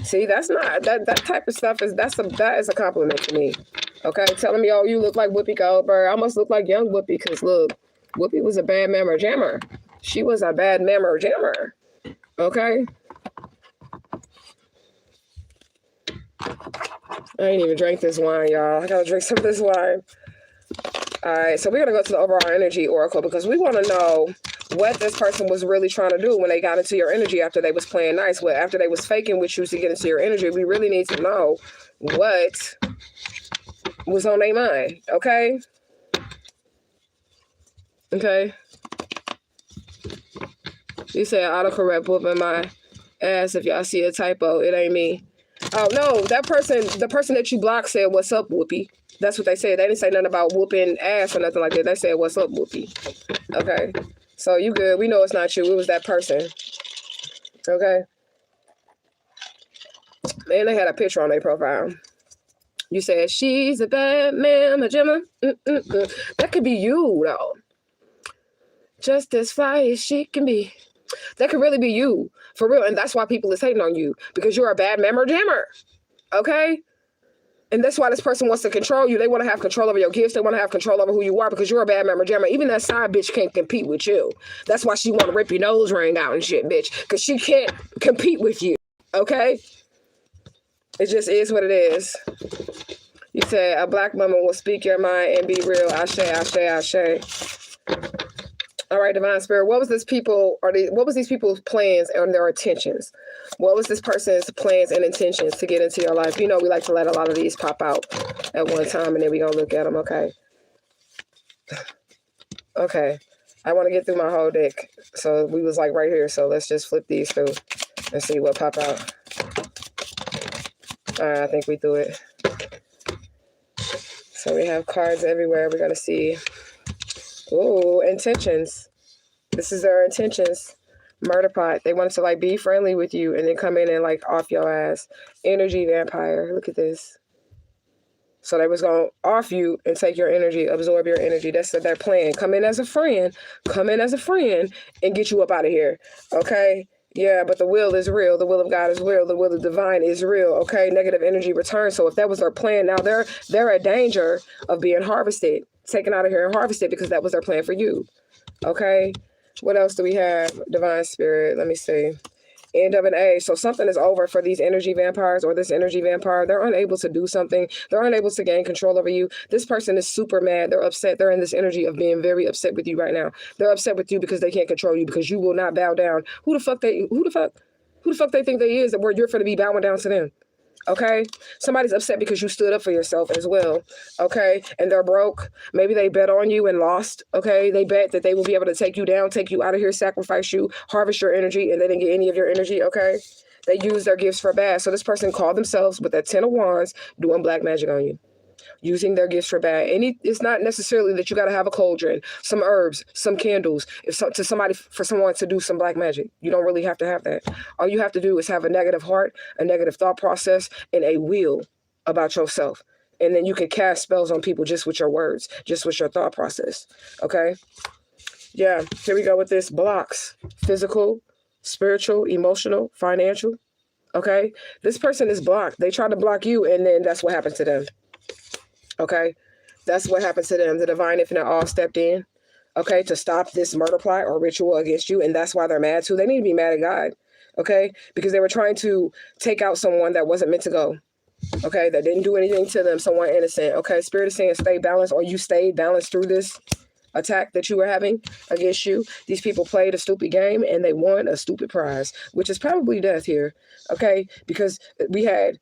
See, that's not that type of stuff that is a compliment to me. Okay, telling me, oh, you look like Whoopi Goldberg. I must look like young Whoopi because look, Whoopi was a bad mammer jammer. She was a bad mammer jammer. Okay. I ain't even drank this wine, y'all. I gotta drink some of this wine. All right, so we're going to go to the overall energy oracle because we want to know what this person was really trying to do when they got into your energy after they was playing nice. Well, after they was faking with you to get into your energy, we really need to know what was on their mind, okay? Okay. You said autocorrect whooping my ass if y'all see a typo. It ain't me. Oh, no, the person that you blocked said, what's up, Whoopi? That's what they said. They didn't say nothing about whooping ass or nothing like that. They said, what's up, Whoopi? Okay. So you good. We know it's not you. It was that person. Okay. And they had a picture on their profile. You said, she's a bad man, a gemma. That could be you, though. Just as fly as she can be. That could really be you. For real. And that's why people is hating on you. Because you're a bad mammer jammer. Okay? And that's why this person wants to control you. They want to have control over your gifts. They want to have control over who you are because you're a bad mammer jammer. Even that side bitch can't compete with you. That's why she want to rip your nose ring out and shit, bitch. Because she can't compete with you. Okay? It just is what it is. You said a black woman will speak your mind and be real. Ashe. All right, divine spirit. What was these people's plans and their intentions? What was this person's plans and intentions to get into your life? You know, we like to let a lot of these pop out at one time, and then we're gonna look at them. Okay. Okay. I want to get through my whole deck, so we was like right here. So let's just flip these through and see what pop out. All right, I think we threw it. So we have cards everywhere. We're gonna see. Ooh, intentions. This is their intentions. Murder pot. They wanted to like be friendly with you and then come in and like off your ass. Energy vampire. Look at this. So they was going to off you and take your energy, absorb your energy. That's their plan. Come in as a friend. Come in as a friend and get you up out of here. Okay? Yeah, but the will is real. The will of God is real. The will of divine is real. Okay? Negative energy returns. So if that was their plan, now they're in danger of being harvested. Taken out of here and harvested because that was their plan for you. Okay? What else do we have? Divine spirit. Let me see. End of an age. So something is over for these energy vampires or this energy vampire. They're unable to do something. They're unable to gain control over you. This person is super mad. They're upset. They're in this energy of being very upset with you right now. They're upset with you because they can't control you because you will not bow down. Who the fuck they think they is that where you're going to be bowing down to them? Okay? Somebody's upset because you stood up for yourself as well. Okay? And they're broke. Maybe they bet on you and lost. Okay? They bet that they will be able to take you down, take you out of here, sacrifice you, harvest your energy, and they didn't get any of your energy. Okay? They use their gifts for bad. So this person called themselves with that 10 of wands doing black magic on you. Using their gifts for bad. It's not necessarily that you got to have a cauldron, some herbs, some candles, for someone to do some black magic. You don't really have to have that. All you have to do is have a negative heart, a negative thought process, and a will about yourself. And then you can cast spells on people just with your words, just with your thought process. Okay? Yeah, here we go with this. Blocks. Physical, spiritual, emotional, financial. Okay? This person is blocked. They try to block you, and then that's what happens to them. Okay? That's what happened to them. The divine infinite all stepped in, okay, to stop this murder plot or ritual against you. And that's why they're mad too. They need to be mad at God, okay, because they were trying to take out someone that wasn't meant to go, okay, that didn't do anything to them, someone innocent, okay. Spirit is saying stay balanced, or you stayed balanced through this attack that you were having against you. These people played a stupid game and they won a stupid prize, which is probably death here, okay, because we had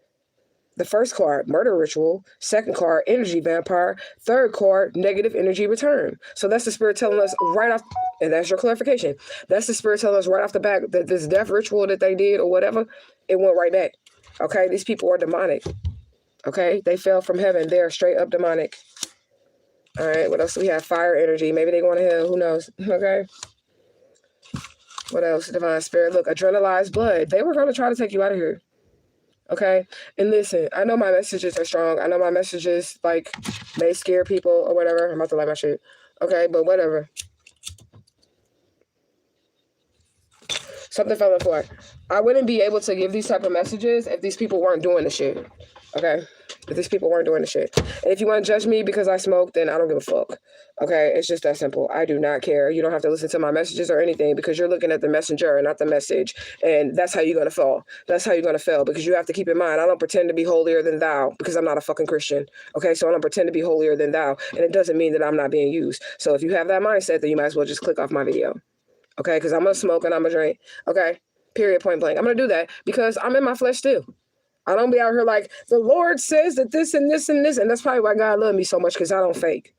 the first card, murder ritual. Second card, energy vampire. Third card, negative energy return. So that's the spirit telling us right off, and that's your clarification. That's the spirit telling us right off the back that this death ritual that they did or whatever, it went right back. Okay, these people are demonic. Okay, they fell from heaven. They're straight up demonic. All right, what else do we have? Fire energy. Maybe they going to hell. Who knows? Okay. What else? Divine spirit. Look, adrenalized blood. They were going to try to take you out of here. Okay, and listen, I know my messages are strong. I know my messages, like, may scare people or whatever. I'm about to light my shit. Okay, but whatever. Something fell on the floor. I wouldn't be able to give these type of messages if these people weren't doing the shit. Okay? If these people weren't doing the shit. And if you want to judge me because I smoke, then I don't give a fuck. Okay? It's just that simple. I do not care. You don't have to listen to my messages or anything because you're looking at the messenger and not the message. And that's how you're going to fall. That's how you're going to fail, because you have to keep in mind, I don't pretend to be holier than thou because I'm not a fucking Christian. Okay? So I don't pretend to be holier than thou. And it doesn't mean that I'm not being used. So if you have that mindset, then you might as well just click off my video. Okay? Because I'm going to smoke and I'm going to drink. Okay? Period, point blank. I'm going to do that because I'm in my flesh still. I don't be out here like, the Lord says that this and this and this. And that's probably why God loves me so much, because I don't fake.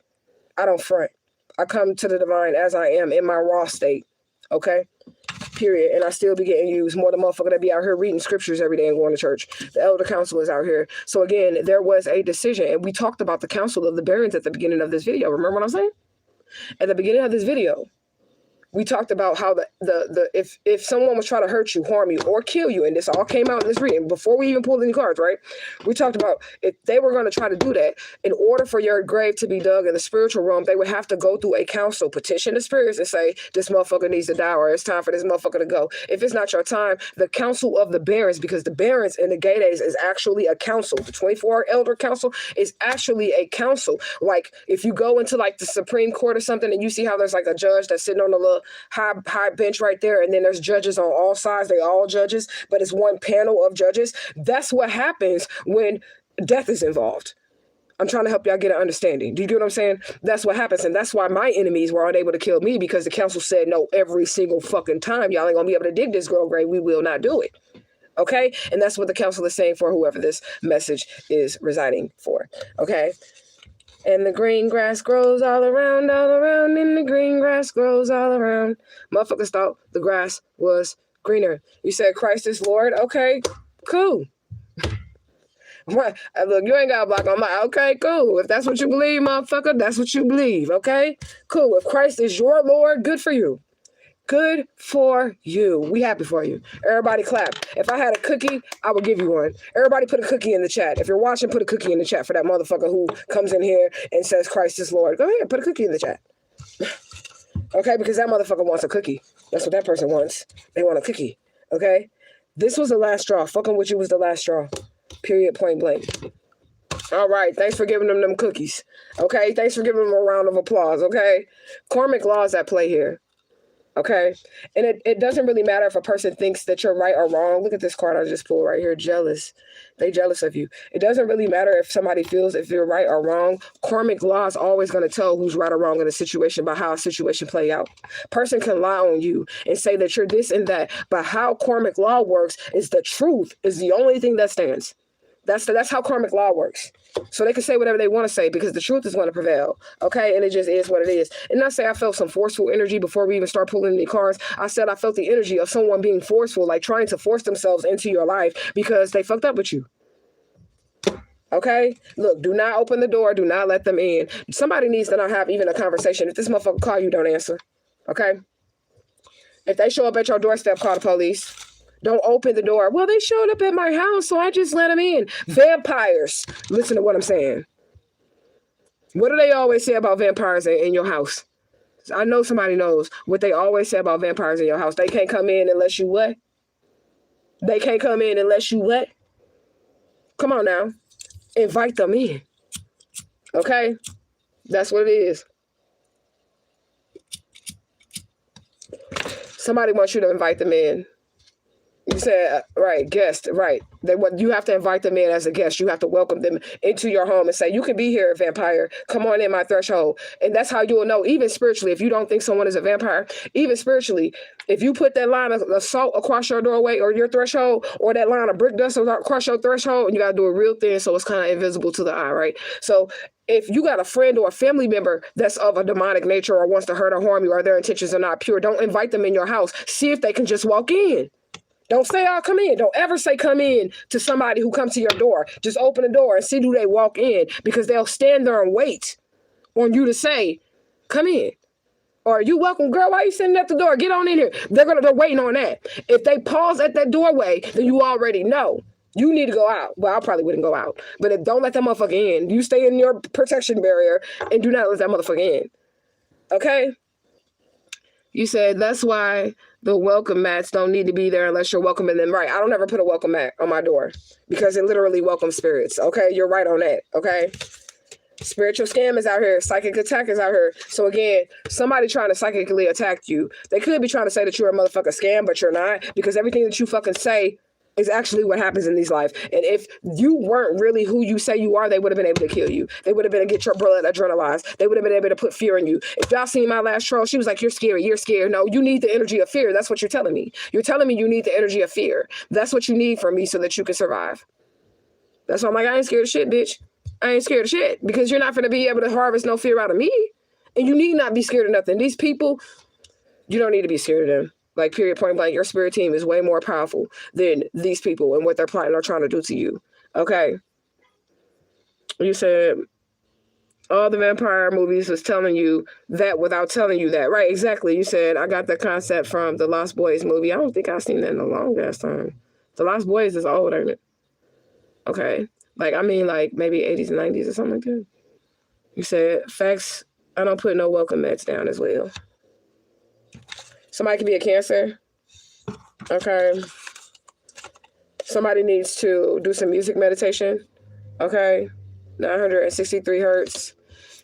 I don't front. I come to the divine as I am in my raw state. Okay? Period. And I still be getting used more than motherfucker that be out here reading scriptures every day and going to church. The elder council is out here. So again, there was a decision. And we talked about the council of the barons at the beginning of this video. Remember what I'm saying? At the beginning of this video, we talked about how if someone was trying to hurt you, harm you, or kill you, and this all came out in this reading before we even pulled any cards, right? We talked about if they were going to try to do that, in order for your grave to be dug in the spiritual realm, they would have to go through a council, petition the spirits and say, this motherfucker needs to die, or it's time for this motherfucker to go. If it's not your time, the council of the barons, because the barons in the Deities is actually a council. The 24 elder council is actually a council. Like if you go into like the Supreme Court or something and you see how there's like a judge that's sitting on a little high bench right there, and then there's judges on all sides. They all judges, but it's one panel of judges. That's what happens when death is involved. I'm trying to help y'all get an understanding. Do you get what I'm saying? That's what happens, and that's why my enemies were unable to kill me, because the council said no every single fucking time. Y'all ain't gonna be able to dig this girl grave. We will not do it. Okay? And that's what the council is saying for whoever this message is residing for. Okay? And the green grass grows all around, and the green grass grows all around. Motherfuckers thought the grass was greener. You said Christ is Lord? Okay, cool. Look, you ain't got a block on my, okay, cool. If that's what you believe, motherfucker, that's what you believe, okay? Cool. If Christ is your Lord, good for you. Good for you. We happy for you. Everybody clap. If I had a cookie, I would give you one. Everybody put a cookie in the chat. If you're watching, put a cookie in the chat for that motherfucker who comes in here and says Christ is Lord. Go ahead, put a cookie in the chat. Okay, because that motherfucker wants a cookie. That's what that person wants. They want a cookie. Okay? This was the last straw. Fucking with you was the last straw. Period, point blank. All right, thanks for giving them cookies. Okay? Thanks for giving them a round of applause, okay? Karmic laws at play here. Okay, and it doesn't really matter if a person thinks that you're right or wrong. Look at this card I just pulled right here. Jealous. They jealous of you. It doesn't really matter if somebody feels if you're right or wrong. Karmic law is always going to tell who's right or wrong in a situation by how a situation play out. Person can lie on you and say that you're this and that, but how karmic law works is the truth is the only thing that stands. That's how karmic law works. So they can say whatever they want to say because the truth is going to prevail. Okay? And it just is what it is. And I say I felt some forceful energy before we even start pulling any cards. I said I felt the energy of someone being forceful, like trying to force themselves into your life because they fucked up with you. Okay? Look, do not open the door. Do not let them in. Somebody needs to not have even a conversation. If this motherfucker call you, don't answer. Okay? If they show up at your doorstep, call the police. Don't open the door. Well, they showed up at my house, so I just let them in. Vampires. Listen to what I'm saying. What do they always say about vampires in your house? I know somebody knows what they always say about vampires in your house. They can't come in unless you what? They can't come in unless you what? Come on now. Invite them in. Okay? That's what it is. Somebody wants you to invite them in. You said, right, guest, right. You have to invite them in as a guest. You have to welcome them into your home and say, you can be here, vampire. Come on in my threshold. And that's how you will know, even spiritually, if you don't think someone is a vampire, even spiritually, if you put that line of salt across your doorway or your threshold, or that line of brick dust across your threshold, and you got to do it real thin so it's kind of invisible to the eye, right? So if you got a friend or a family member that's of a demonic nature or wants to hurt or harm you or their intentions are not pure, don't invite them in your house. See if they can just walk in. Don't say, "I'll come in." Don't ever say come in to somebody who comes to your door. Just open the door and see do they walk in, because they'll stand there and wait on you to say, come in. Or you welcome, girl, why are you sitting at the door? Get on in here. They're waiting on that. If they pause at that doorway, then you already know. You need to go out. Well, I probably wouldn't go out. But don't let that motherfucker in. You stay in your protection barrier and do not let that motherfucker in. Okay? You said that's why the welcome mats don't need to be there unless you're welcoming them. Right. I don't ever put a welcome mat on my door because it literally welcomes spirits. Okay. You're right on that. Okay. Spiritual scam is out here. Psychic attack is out here. So again, somebody trying to psychically attack you, they could be trying to say that you're a motherfucking scam, but you're not, because everything that you fucking say is actually what happens in these life. And if you weren't really who you say you are, they would have been able to kill you. They would have been able to get your blood adrenalized. They would have been able to put fear in you. If y'all seen my last troll, she was like, you're scary. You're scared. No, you need the energy of fear. That's what you're telling me. You're telling me you need the energy of fear. That's what you need from me so that you can survive. That's why I'm like, I ain't scared of shit, bitch. I ain't scared of shit, because you're not going to be able to harvest no fear out of me. And you need not be scared of nothing. These people, you don't need to be scared of them. Like, period, point blank, your spirit team is way more powerful than these people and what they're plotting or trying to do to you. Okay. You said all the vampire movies was telling you that without telling you that. Right, exactly. You said, I got the concept from the Lost Boys movie. I don't think I've seen that in a long ass time. The Lost Boys is old, ain't it? Okay. Like, I mean, like maybe 80s and 90s or something like that. You said, facts, I don't put no welcome mats down as well. Somebody could be a Cancer. Okay. Somebody needs to do some music meditation. Okay. 963 hertz.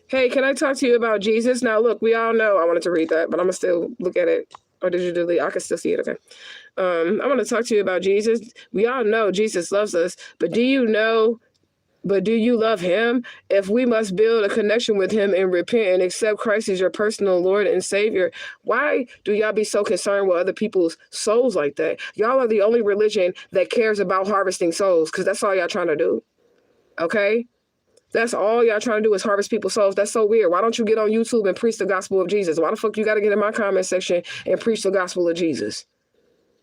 Hey, can I talk to you about Jesus? Now, look, we all know, I wanted to read that, but I'm going to still look at it. Or did you delete? I can still see it. Okay. I want to talk to you about Jesus. We all know Jesus loves us, but do you love him? If we must build a connection with him and repent and accept Christ as your personal Lord and Savior, why do y'all be so concerned with other people's souls like that? Y'all are the only religion that cares about harvesting souls, because that's all y'all trying to do. Okay? That's all y'all trying to do is harvest people's souls. That's so weird. Why don't you get on YouTube and preach the gospel of Jesus? Why the fuck you got to get in my comment section and preach the gospel of Jesus?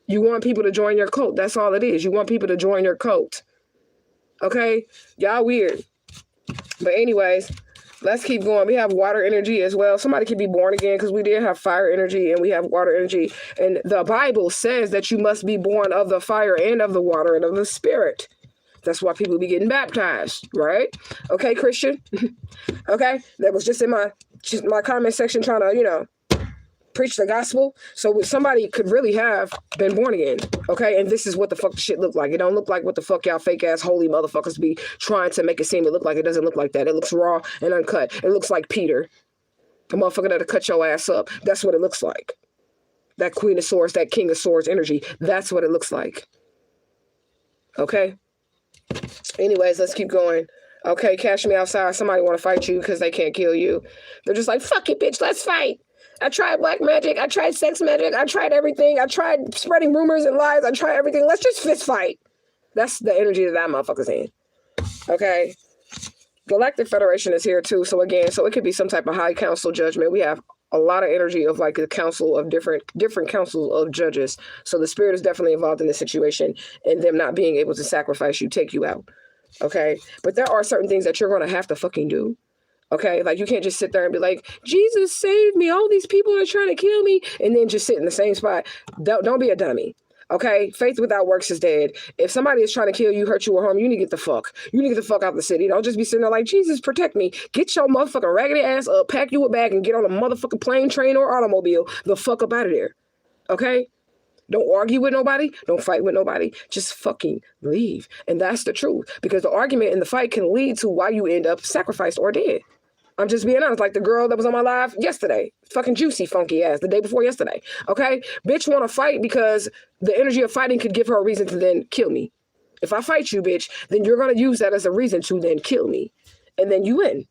You want people to join your cult. That's all it is. You want people to join your cult. Okay? Y'all weird. But anyways, let's keep going. We have water energy as well. Somebody could be born again, because we did have fire energy and we have water energy. And the Bible says that you must be born of the fire and of the water and of the spirit. That's why people be getting baptized, right? Okay, Christian? Okay? That was just in my comment section trying to, preach the gospel. So somebody could really have been born again. Okay? And this is what the fuck the shit look like. It don't look like what the fuck y'all fake ass holy motherfuckers be trying to make it seem to look like. It doesn't look like that. It looks raw and uncut. It looks like Peter, the motherfucker that'll cut your ass up. That's what it looks like. That Queen of Swords, that King of Swords energy. That's what it looks like. Okay? Anyways, let's keep going. Okay, cash me outside. Somebody want to fight you because they can't kill you. They're just like, fuck it, bitch, let's fight. I tried black magic. I tried sex magic. I tried everything. I tried spreading rumors and lies. I tried everything. Let's just fist fight. That's the energy that motherfucker's in. Okay. Galactic Federation is here too. So again, it could be some type of high council judgment. We have a lot of energy of like a council of different councils of judges. So the spirit is definitely involved in this situation, and them not being able to sacrifice you, take you out. Okay. But there are certain things that you're going to have to fucking do. Okay, like you can't just sit there and be like, Jesus saved me. All these people are trying to kill me, and then just sit in the same spot. Don't be a dummy. Okay? Faith without works is dead. If somebody is trying to kill you, hurt you, or harm you, you need to get the fuck. You need to get the fuck out of the city. Don't just be sitting there like, Jesus, protect me. Get your motherfucking raggedy ass up, pack you a bag, and get on a motherfucking plane, train, or automobile the fuck up out of there. Okay? Don't argue with nobody. Don't fight with nobody. Just fucking leave. And that's the truth. Because the argument and the fight can lead to why you end up sacrificed or dead. I'm just being honest. Like the girl that was on my live yesterday. Fucking juicy, funky ass. The day before yesterday. Okay? Bitch want to fight because the energy of fighting could give her a reason to then kill me. If I fight you, bitch, then you're going to use that as a reason to then kill me. And then you win.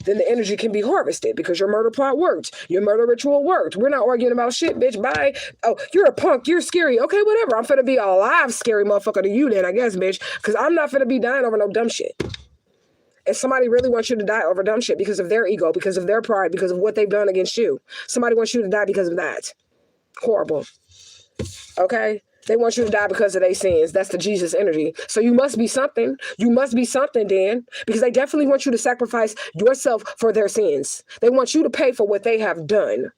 Then the energy can be harvested because your murder plot worked. Your murder ritual worked. We're not arguing about shit, bitch. Bye. Oh, you're a punk. You're scary. Okay, whatever. I'm finna be a live scary motherfucker to you then, I guess, bitch. Because I'm not finna be dying over no dumb shit. And somebody really wants you to die over dumb shit because of their ego, because of their pride, because of what they've done against you. Somebody wants you to die because of that. Horrible. Okay? They want you to die because of their sins. That's the Jesus energy. So you must be something. You must be something, Dan, because they definitely want you to sacrifice yourself for their sins. They want you to pay for what they have done.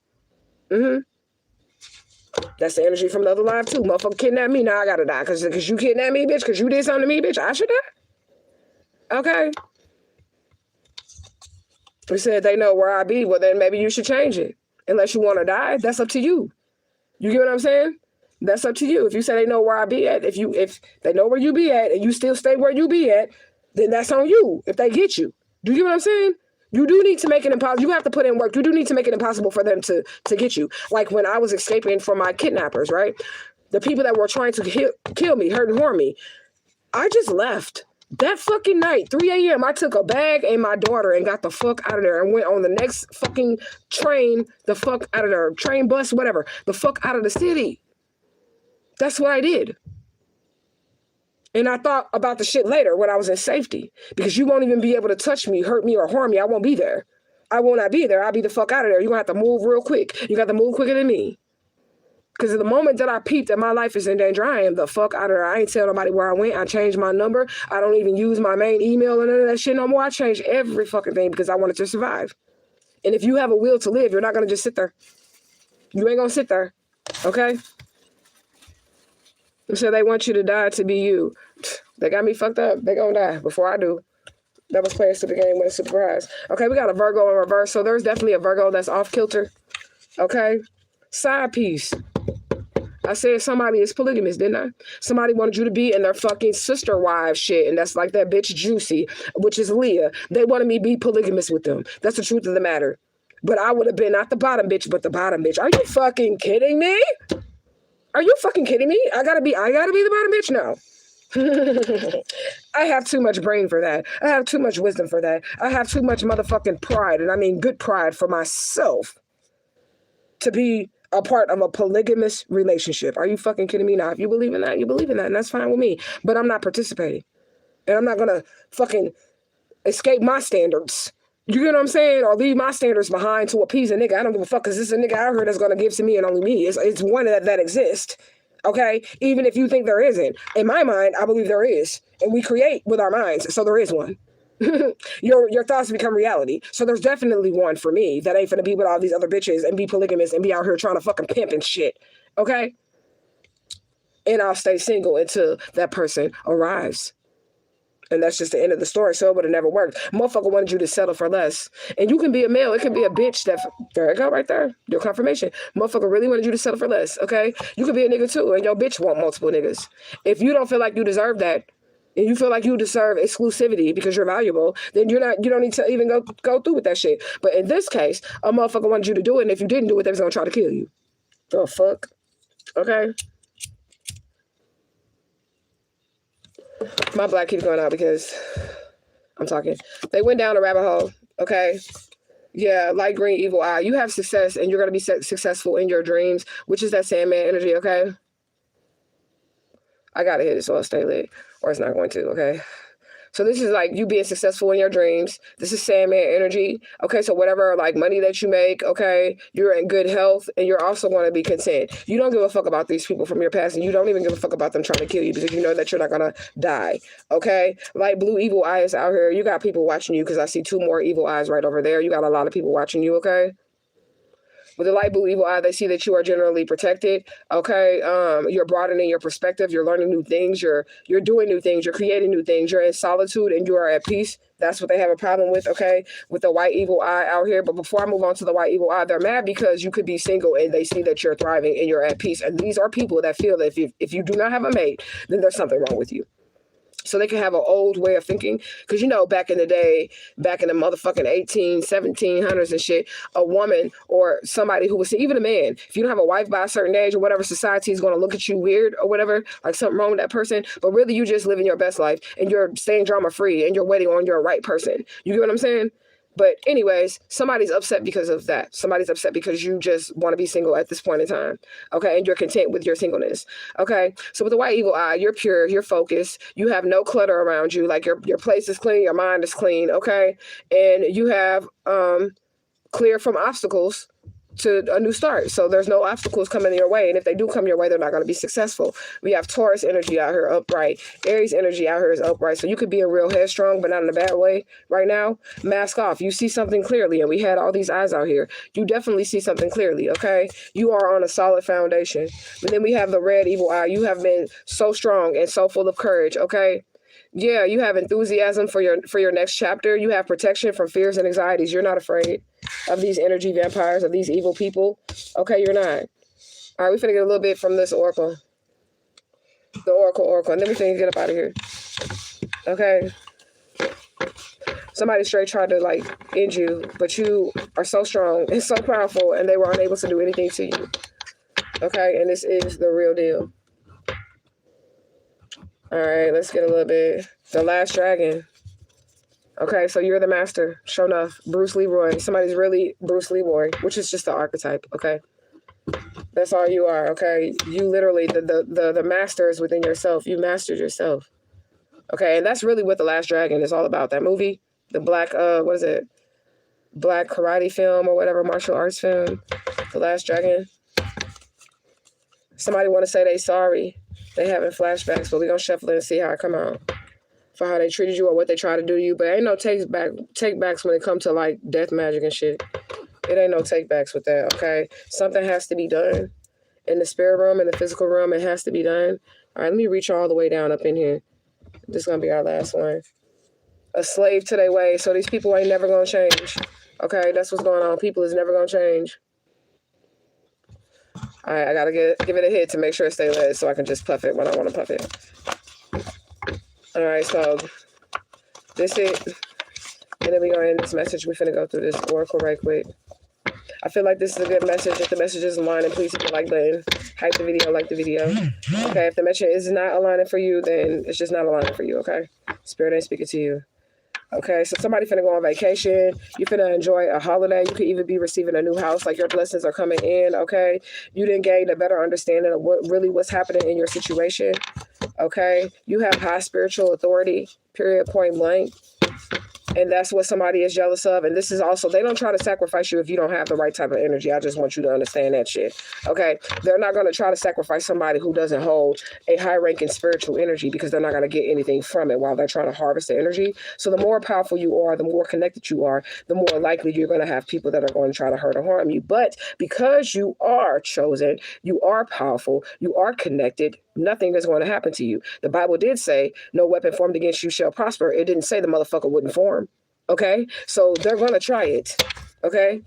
That's the energy from the other life too. Motherfucker kidnapped me, now I gotta die. Because you kidnapped me, bitch, because you did something to me, bitch, I should die? Okay. We said they know where I be. Well, then maybe you should change it. Unless you want to die, that's up to you. You get what I'm saying? That's up to you. If you say they know where I be at, if they know where you be at and you still stay where you be at, then that's on you if they get you. Do you get what I'm saying? You do need to make it impossible. You have to put in work. You do need to make it impossible for them to get you. Like when I was escaping from my kidnappers, right? The people that were trying to kill me, hurt and harm me, I just left. That fucking night, 3 a.m., I took a bag and my daughter and got the fuck out of there and went on the next fucking train, the fuck out of there, train, bus, whatever, the fuck out of the city. That's what I did. And I thought about the shit later when I was in safety, because you won't even be able to touch me, hurt me, or harm me. I won't be there. I will not be there. I'll be the fuck out of there. You're going to have to move real quick. You got to move quicker than me. Because at the moment that I peeped that my life is in danger, I am the fuck out of there. I ain't tell nobody where I went. I changed my number. I don't even use my main email and none of that shit no more. I changed every fucking thing because I wanted to survive. And if you have a will to live, you're not going to just sit there. You ain't going to sit there. Okay? So they want you to die to be you. They got me fucked up. They gonna die before I do. That was playing stupid game with a surprise. Okay, we got a Virgo in reverse. So there's definitely a Virgo that's off kilter. Okay? Side piece. I said somebody is polygamous, didn't I? Somebody wanted you to be in their fucking sister wives shit. And that's like that bitch Juicy, which is Leah. They wanted me to be polygamous with them. That's the truth of the matter. But I would have been not the bottom bitch, but the bottom bitch. Are you fucking kidding me? Are you fucking kidding me? I gotta be the bottom bitch now. I have too much brain for that. I have too much wisdom for that. I have too much motherfucking pride, and I mean good pride for myself to be a part of a polygamous relationship. Are you fucking kidding me? Now, if you believe in that, you believe in that, and that's fine with me. But I'm not participating. And I'm not gonna fucking escape my standards. You get what I'm saying? Or leave my standards behind to appease a nigga. I don't give a fuck, because this is a nigga out here that's going to give to me and only me. It's one that exists, okay? Even if you think there isn't. In my mind, I believe there is. And we create with our minds, so there is one. Your thoughts become reality. So there's definitely one for me that ain't finna be with all these other bitches and be polygamous and be out here trying to fucking pimp and shit, okay? And I'll stay single until that person arrives. And that's just the end of the story. So it would have never worked. Motherfucker wanted you to settle for less. And you can be a male. It can be a bitch that, there you go right there. Your confirmation. Motherfucker really wanted you to settle for less, okay? You could be a nigga too, and your bitch want multiple niggas. If you don't feel like you deserve that, and you feel like you deserve exclusivity because you're valuable, then you don't need to even go through with that shit. But in this case, a motherfucker wanted you to do it, and if you didn't do it, they was gonna try to kill you. The fuck? Okay? My black keeps going out because I'm talking. They went down a rabbit hole, okay? Yeah, light green, evil eye. You have success, and you're going to be successful in your dreams, which is that Sandman energy, okay? I got to hit it so I'll stay lit, or it's not going to, okay? So this is like you being successful in your dreams. This is Sandman energy. Okay, so whatever like money that you make, okay, you're in good health, and you're also going to be content. You don't give a fuck about these people from your past, and you don't even give a fuck about them trying to kill you because you know that you're not going to die, okay? Light blue evil eyes out here. You got people watching you because I see two more evil eyes right over there. You got a lot of people watching you, okay? With the light blue evil eye, they see that you are generally protected. Okay, you're broadening your perspective. You're learning new things. You're doing new things. You're creating new things. You're in solitude and you are at peace. That's what they have a problem with. Okay, with the white evil eye out here. But before I move on to the white evil eye, they're mad because you could be single and they see that you're thriving and you're at peace. And these are people that feel that if you do not have a mate, then there's something wrong with you. So they can have an old way of thinking. Because, you know, back in the day, back in the motherfucking 1700s and shit, a woman or somebody who was, even a man, if you don't have a wife by a certain age or whatever, society is going to look at you weird or whatever, like something wrong with that person. But really, you just living your best life and you're staying drama free and you're waiting on your right person. You get what I'm saying? But anyways, somebody's upset because of that. Somebody's upset because you just want to be single at this point in time. Okay. And you're content with your singleness. Okay. So with the white eagle eye, you're pure, you're focused. You have no clutter around you. Like your place is clean. Your mind is clean. Okay. And you have clear from obstacles to a new start. So there's no obstacles coming your way. And if they do come your way, they're not going to be successful. We have Taurus energy out here upright. Aries energy out here is upright. So you could be a real headstrong, but not in a bad way right now. Mask off. You see something clearly. And we had all these eyes out here. You definitely see something clearly. Okay. You are on a solid foundation. But then we have the red evil eye. You have been so strong and so full of courage. Okay. Yeah, you have enthusiasm for your next chapter. You have protection from fears and anxieties. You're not afraid of these energy vampires, of these evil people. Okay, you're not. All right, we're finna get a little bit from this oracle. The oracle. And then we finna get up out of here. Okay. Somebody straight tried to, like, end you, but you are so strong and so powerful, and they were unable to do anything to you. Okay, and this is the real deal. All right, let's get a little bit. The last dragon. Okay, so you're the master. Sure enough, Bruce Leroy. Somebody's really Bruce Leroy, which is just the archetype. Okay, that's all you are. Okay, you literally the master is within yourself. You mastered yourself. Okay, and that's really what the last dragon is all about. That movie, the black what is it? Black karate film or whatever, martial arts film. The Last Dragon. Somebody want to say they sorry. They having flashbacks, but we're going to shuffle it and see how it come out. For how they treated you or what they try to do to you. But ain't no take backs when it comes to, like, death magic and shit. It ain't no take backs with that, okay? Something has to be done. In the spirit realm, in the physical realm, it has to be done. All right, let me reach all the way down up in here. This is going to be our last one. A slave to their ways. So these people ain't never going to change. Okay, that's what's going on. People is never going to change. All right, I got to give it a hit to make sure it stay lit so I can just puff it when I want to puff it. All right, so this it. And then we're going to end this message. We're finna go through this oracle right quick. I feel like this is a good message. If the message is aligning, please hit the like button. Hype the video, like the video. Okay, if the message is not aligning for you, then it's just not aligning for you, okay? Spirit ain't speaking to you. Okay, so somebody finna go on vacation. You finna enjoy a holiday. You could even be receiving a new house, like your blessings are coming in, okay? You didn't gain a better understanding of what's happening in your situation, okay? You have high spiritual authority, period, point blank. And that's what somebody is jealous of. And this is also, they don't try to sacrifice you if you don't have the right type of energy. I just want you to understand that shit. Okay. They're not going to try to sacrifice somebody who doesn't hold a high ranking spiritual energy because they're not going to get anything from it while they're trying to harvest the energy. So the more powerful you are, the more connected you are, the more likely you're going to have people that are going to try to hurt or harm you. But because you are chosen, you are powerful, you are connected, nothing is going to happen to you. The Bible did say, no weapon formed against you shall prosper. It didn't say the motherfucker wouldn't form. Okay? So they're going to try it. Okay?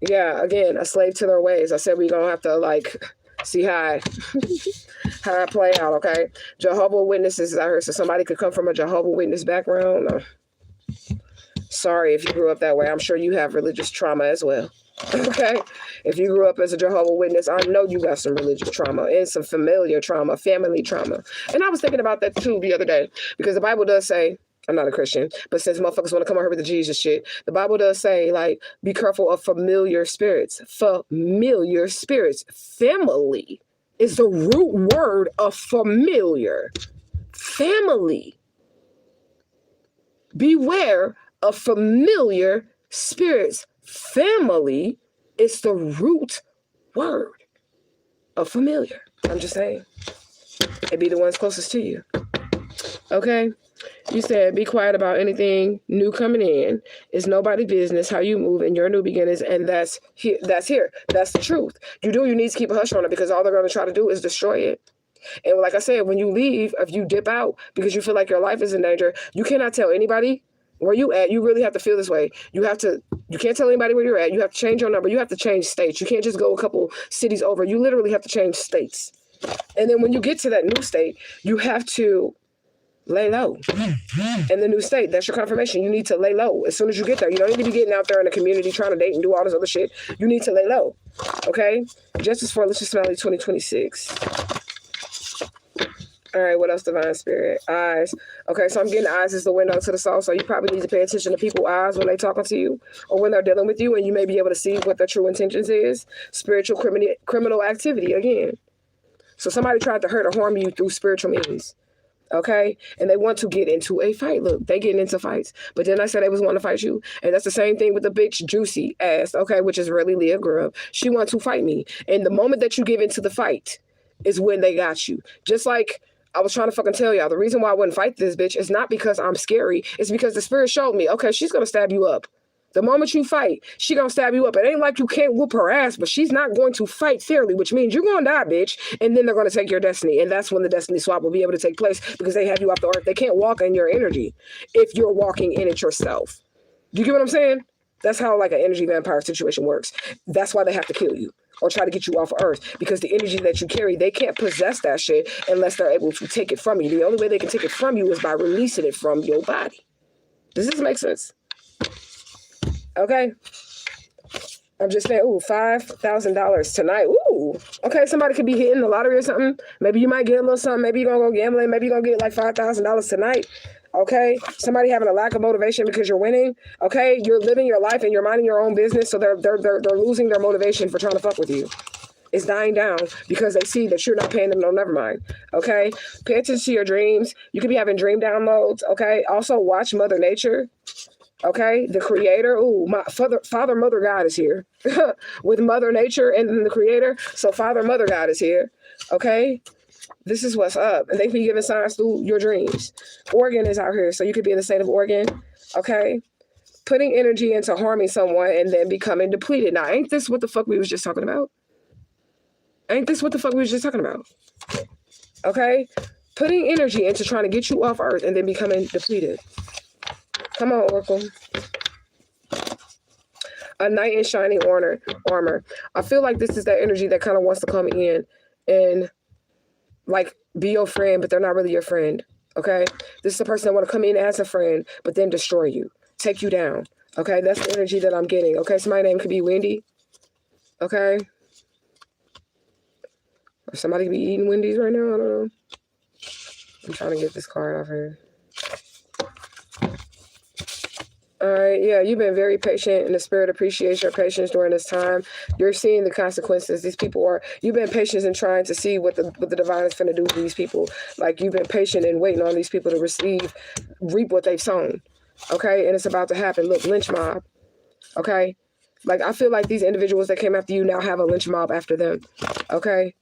Yeah, again, a slave to their ways. I said we're going to have to, like, see how it play out, okay? Jehovah's Witnesses out here. So somebody could come from a Jehovah's Witness background. No. Sorry if you grew up that way. I'm sure you have religious trauma as well. Okay, if you grew up as a Jehovah's Witness, I know you got some religious trauma and some familiar trauma, family trauma. And I was thinking about that too the other day, because the Bible does say, I'm not a Christian, but since motherfuckers want to come over here with the Jesus shit, the Bible does say, like, be careful of familiar spirits. Familiar spirits. Family is the root word of familiar. Family. Beware of familiar spirits. Family is the root word of familiar. I'm just saying. It be the ones closest to you. Okay? You said, be quiet about anything new coming in. It's nobody's business how you move in your new beginnings, and that's here. That's here. That's the truth. You need to keep a hush on it, because all they're going to try to do is destroy it. And like I said, when you leave, if you dip out because you feel like your life is in danger, you cannot tell anybody where you at. You really have to feel this way. You can't tell anybody where you're at. You have to change your number. You have to change states. You can't just go a couple cities over. You literally have to change states. And then when you get to that new state, you have to lay low. In the new state, that's your confirmation. You need to lay low as soon as you get there. You don't need to be getting out there in the community trying to date and do all this other shit. You need to lay low. Okay? Justice for Alicia Smiley 2026. All right, what else, Divine Spirit? Eyes. Okay, so I'm getting eyes as the window to the soul, so you probably need to pay attention to people's eyes when they're talking to you or when they're dealing with you, and you may be able to see what their true intentions is. Spiritual criminal activity, again. So somebody tried to hurt or harm you through spiritual means, okay? And they want to get into a fight. Look, they getting into fights. But then I said they was wanting to fight you, and that's the same thing with the bitch Juicy ass, okay, which is really Leah Grub. She wants to fight me. And the moment that you give into the fight is when they got you. Just like I was trying to fucking tell y'all, the reason why I wouldn't fight this bitch is not because I'm scary. It's because the spirit showed me, okay, she's going to stab you up. The moment you fight, she going to stab you up. It ain't like you can't whoop her ass, but she's not going to fight fairly, which means you're going to die, bitch. And then they're going to take your destiny. And that's when the destiny swap will be able to take place, because they have you off the earth. They can't walk in your energy if you're walking in it yourself. Do you get what I'm saying? That's how like an energy vampire situation works. That's why they have to kill you or try to get you off of earth, because the energy that you carry, they can't possess that shit unless they're able to take it from you. The only way they can take it from you is by releasing it from your body. Does this make sense? Okay. I'm just saying, ooh, $5,000 tonight. Ooh. Okay, somebody could be hitting the lottery or something. Maybe you might get a little something. Maybe you're going to go gambling. Maybe you're going to get like $5,000 tonight. Okay, somebody having a lack of motivation because you're winning. Okay, you're living your life and you're minding your own business, so they're losing their motivation for trying to fuck with you. It's dying down because they see that you're not paying them no never mind. Okay, pay attention to your dreams. You could be having dream downloads. Okay, also watch Mother Nature. Okay, the Creator. Ooh, my Father, Mother, God is here with Mother Nature and the Creator. So Father, Mother, God is here. Okay. This is what's up. And they can be giving signs through your dreams. Oregon is out here, so you could be in the state of Oregon, okay? Putting energy into harming someone and then becoming depleted. Now, ain't this what the fuck we was just talking about? Ain't this what the fuck we was just talking about? Okay? Putting energy into trying to get you off earth and then becoming depleted. Come on, Oracle. A knight in shining armor. I feel like this is that energy that kind of wants to come in and like be your friend, but they're not really your friend. Okay, this is the person that want to come in as a friend, but then destroy you, take you down. Okay, that's the energy that I'm getting. Okay, so my name could be Wendy. Okay, or somebody could be eating Wendy's right now. I don't know. I'm trying to get this card off here. All right, yeah, you've been very patient, and the spirit appreciates your patience during this time. You're seeing the consequences. These people are, you've been patient in trying to see what the divine is going to do to these people. Like, you've been patient and waiting on these people to reap what they've sown. Okay, and it's about to happen. Look, lynch mob. Okay, like, I feel like these individuals that came after you now have a lynch mob after them. Okay,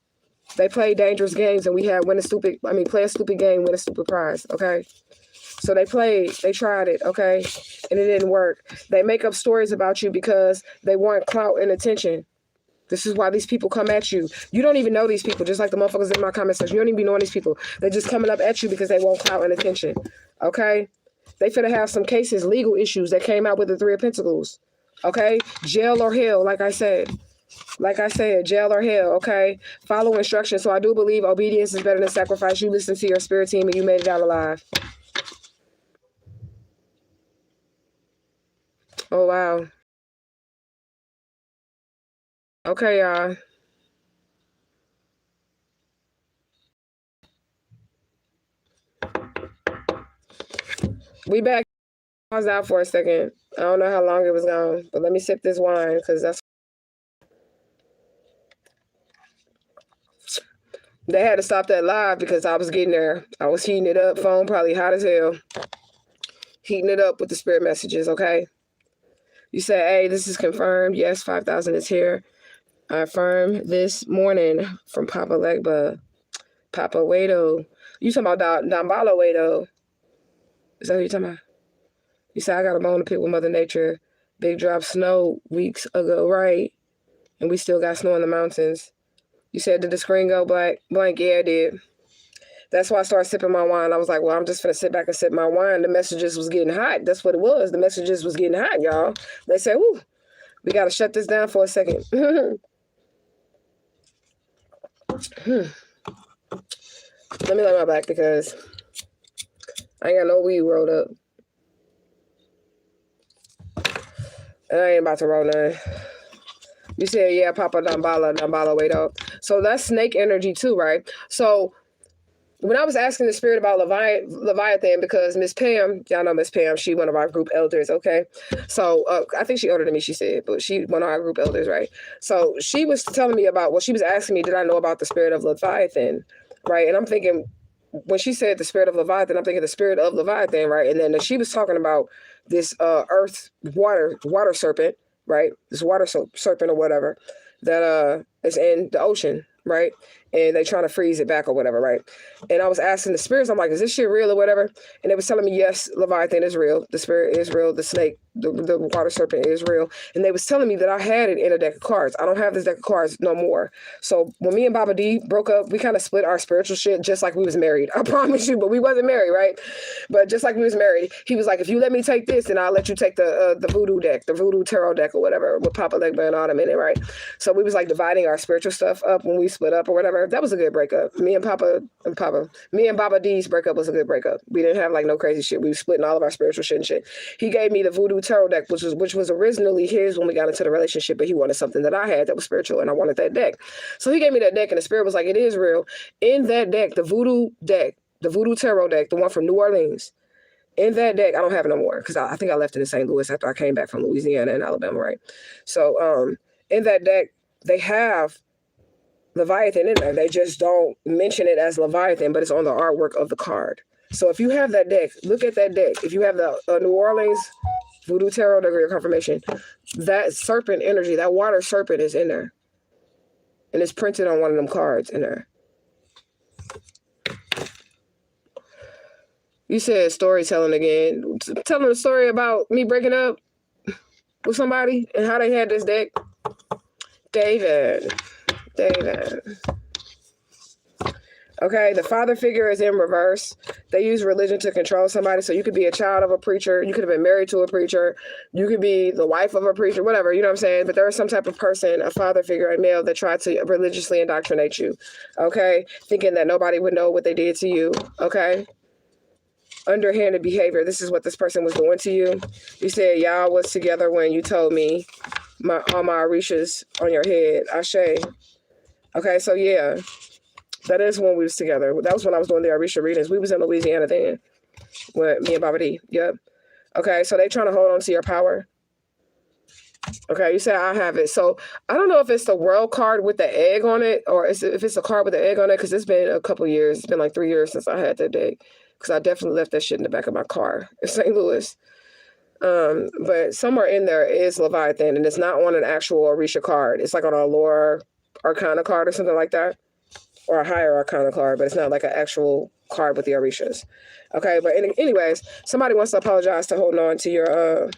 they play dangerous games, and we had play a stupid game, win a stupid prize. Okay. So they tried it, okay, and it didn't work. They make up stories about you because they want clout and attention. This is why these people come at you. You don't even know these people, just like the motherfuckers in my comment section. You don't even be knowing these people. They're just coming up at you because they want clout and attention, okay? They finna have some cases, legal issues that came out with the Three of Pentacles, okay? Jail or hell, like I said. Like I said, jail or hell, okay? Follow instructions. So I do believe obedience is better than sacrifice. You listen to your spirit team and you made it out alive. Oh, wow. Okay, y'all. We back. Pause out for a second. I don't know how long it was gone, but let me sip this wine because that's... They had to stop that live because I was getting there. I was heating it up. Phone probably hot as hell. Heating it up with the spirit messages, okay? You say, hey, this is confirmed. Yes, 5,000 is here. I affirm this morning from Papa Legba. Papa Wado. You talking about Dambala Wado. Is that what you're talking about? You said I got a bone to pick with Mother Nature. Big drop snow weeks ago, right? And we still got snow in the mountains. You said, did the screen go blank? Yeah, it did. That's why I started sipping my wine. I was like, well, I'm just going to sit back and sip my wine. The messages was getting hot. That's what it was. The messages was getting hot, y'all. They said, whoo, we got to shut this down for a second. Let me lay my back because I ain't got no weed rolled up. And I ain't about to roll none. You said, yeah, Papa Dambala, wait up. So that's snake energy too, right? So when I was asking the spirit about Leviathan, because Miss Pam, y'all know Miss Pam, she one of our group elders, okay? So I think she older than me, she said, but she one of our group elders, right? So she was telling me about, well, she was asking me, did I know about the spirit of Leviathan, right? And I'm thinking, when she said the spirit of Leviathan, I'm thinking the spirit of Leviathan, right? And then she was talking about this earth water serpent, right? This water serpent or whatever that is in the ocean, right? And they trying to freeze it back or whatever, right? And I was asking the spirits, I'm like, is this shit real or whatever? And they was telling me, yes, Leviathan is real. The spirit is real. The snake, the water serpent is real. And they was telling me that I had it in a deck of cards. I don't have this deck of cards no more. So when me and Baba D broke up, we kind of split our spiritual shit just like we was married. I promise you, but we wasn't married, right? But just like we was married, he was like, if you let me take this, then I'll let you take the voodoo deck, the voodoo tarot deck or whatever with Papa Legba and Autumn in it, right? So we was like dividing our spiritual stuff up when we split up or whatever. That was a good breakup. Me and Baba D's breakup was a good breakup. We didn't have like no crazy shit. We were splitting all of our spiritual shit and shit. He gave me the voodoo tarot deck, which was originally his when we got into the relationship, but he wanted something that I had that was spiritual, and I wanted that deck. So he gave me that deck, and the spirit was like, it is real. In that deck, the voodoo tarot deck, the one from New Orleans, in that deck, I don't have it no more because I think I left it in St. Louis after I came back from Louisiana and Alabama, right? So in that deck, they have Leviathan in there. They just don't mention it as Leviathan, but it's on the artwork of the card. So if you have that deck, look at that deck. If you have the New Orleans Voodoo Tarot deck or your confirmation, that serpent energy, that water serpent is in there. And it's printed on one of them cards in there. You said storytelling again. Telling a story about me breaking up with somebody and how they had this deck. David. Okay, the father figure is in reverse. They use religion to control somebody. So you could be a child of a preacher. You could have been married to a preacher. You could be the wife of a preacher, whatever, you know what I'm saying? But there is some type of person, a father figure, a male that tried to religiously indoctrinate you, okay? Thinking that nobody would know what they did to you, okay? Underhanded behavior. This is what this person was doing to you. You said y'all was together when you told me all my orishas on your head. Ashe. Okay, so yeah. That is when we was together. That was when I was doing the Orisha readings. We was in Louisiana then with me and Baba D. Yep. Okay, so they trying to hold on to your power. Okay, you said I have it. So I don't know if it's the world card with the egg on it or if it's a card with the egg on it because it's been a couple years. It's been like 3 years since I had that deck because I definitely left that shit in the back of my car in St. Louis. But somewhere in there is Leviathan and it's not on an actual Orisha card. It's like on a lower arcana card or something like that. Or a higher arcana card, but it's not like an actual card with the orishas. Okay, but anyways, somebody wants to apologize to holding on to your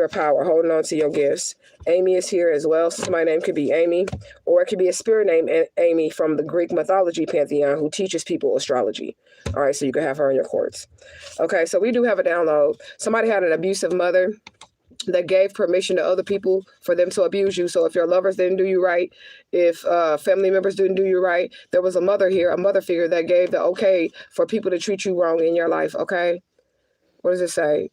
power, holding on to your gifts. Amy is here as well. So my name could be Amy, or it could be a spirit named Amy from the Greek mythology pantheon who teaches people astrology. All right, so you can have her in your courts. Okay, so we do have a download. Somebody had an abusive mother that gave permission to other people for them to abuse you. So if your lovers didn't do you right, if family members didn't do you right, there was a mother here, a mother figure that gave the okay for people to treat you wrong in your life, okay? What does it say?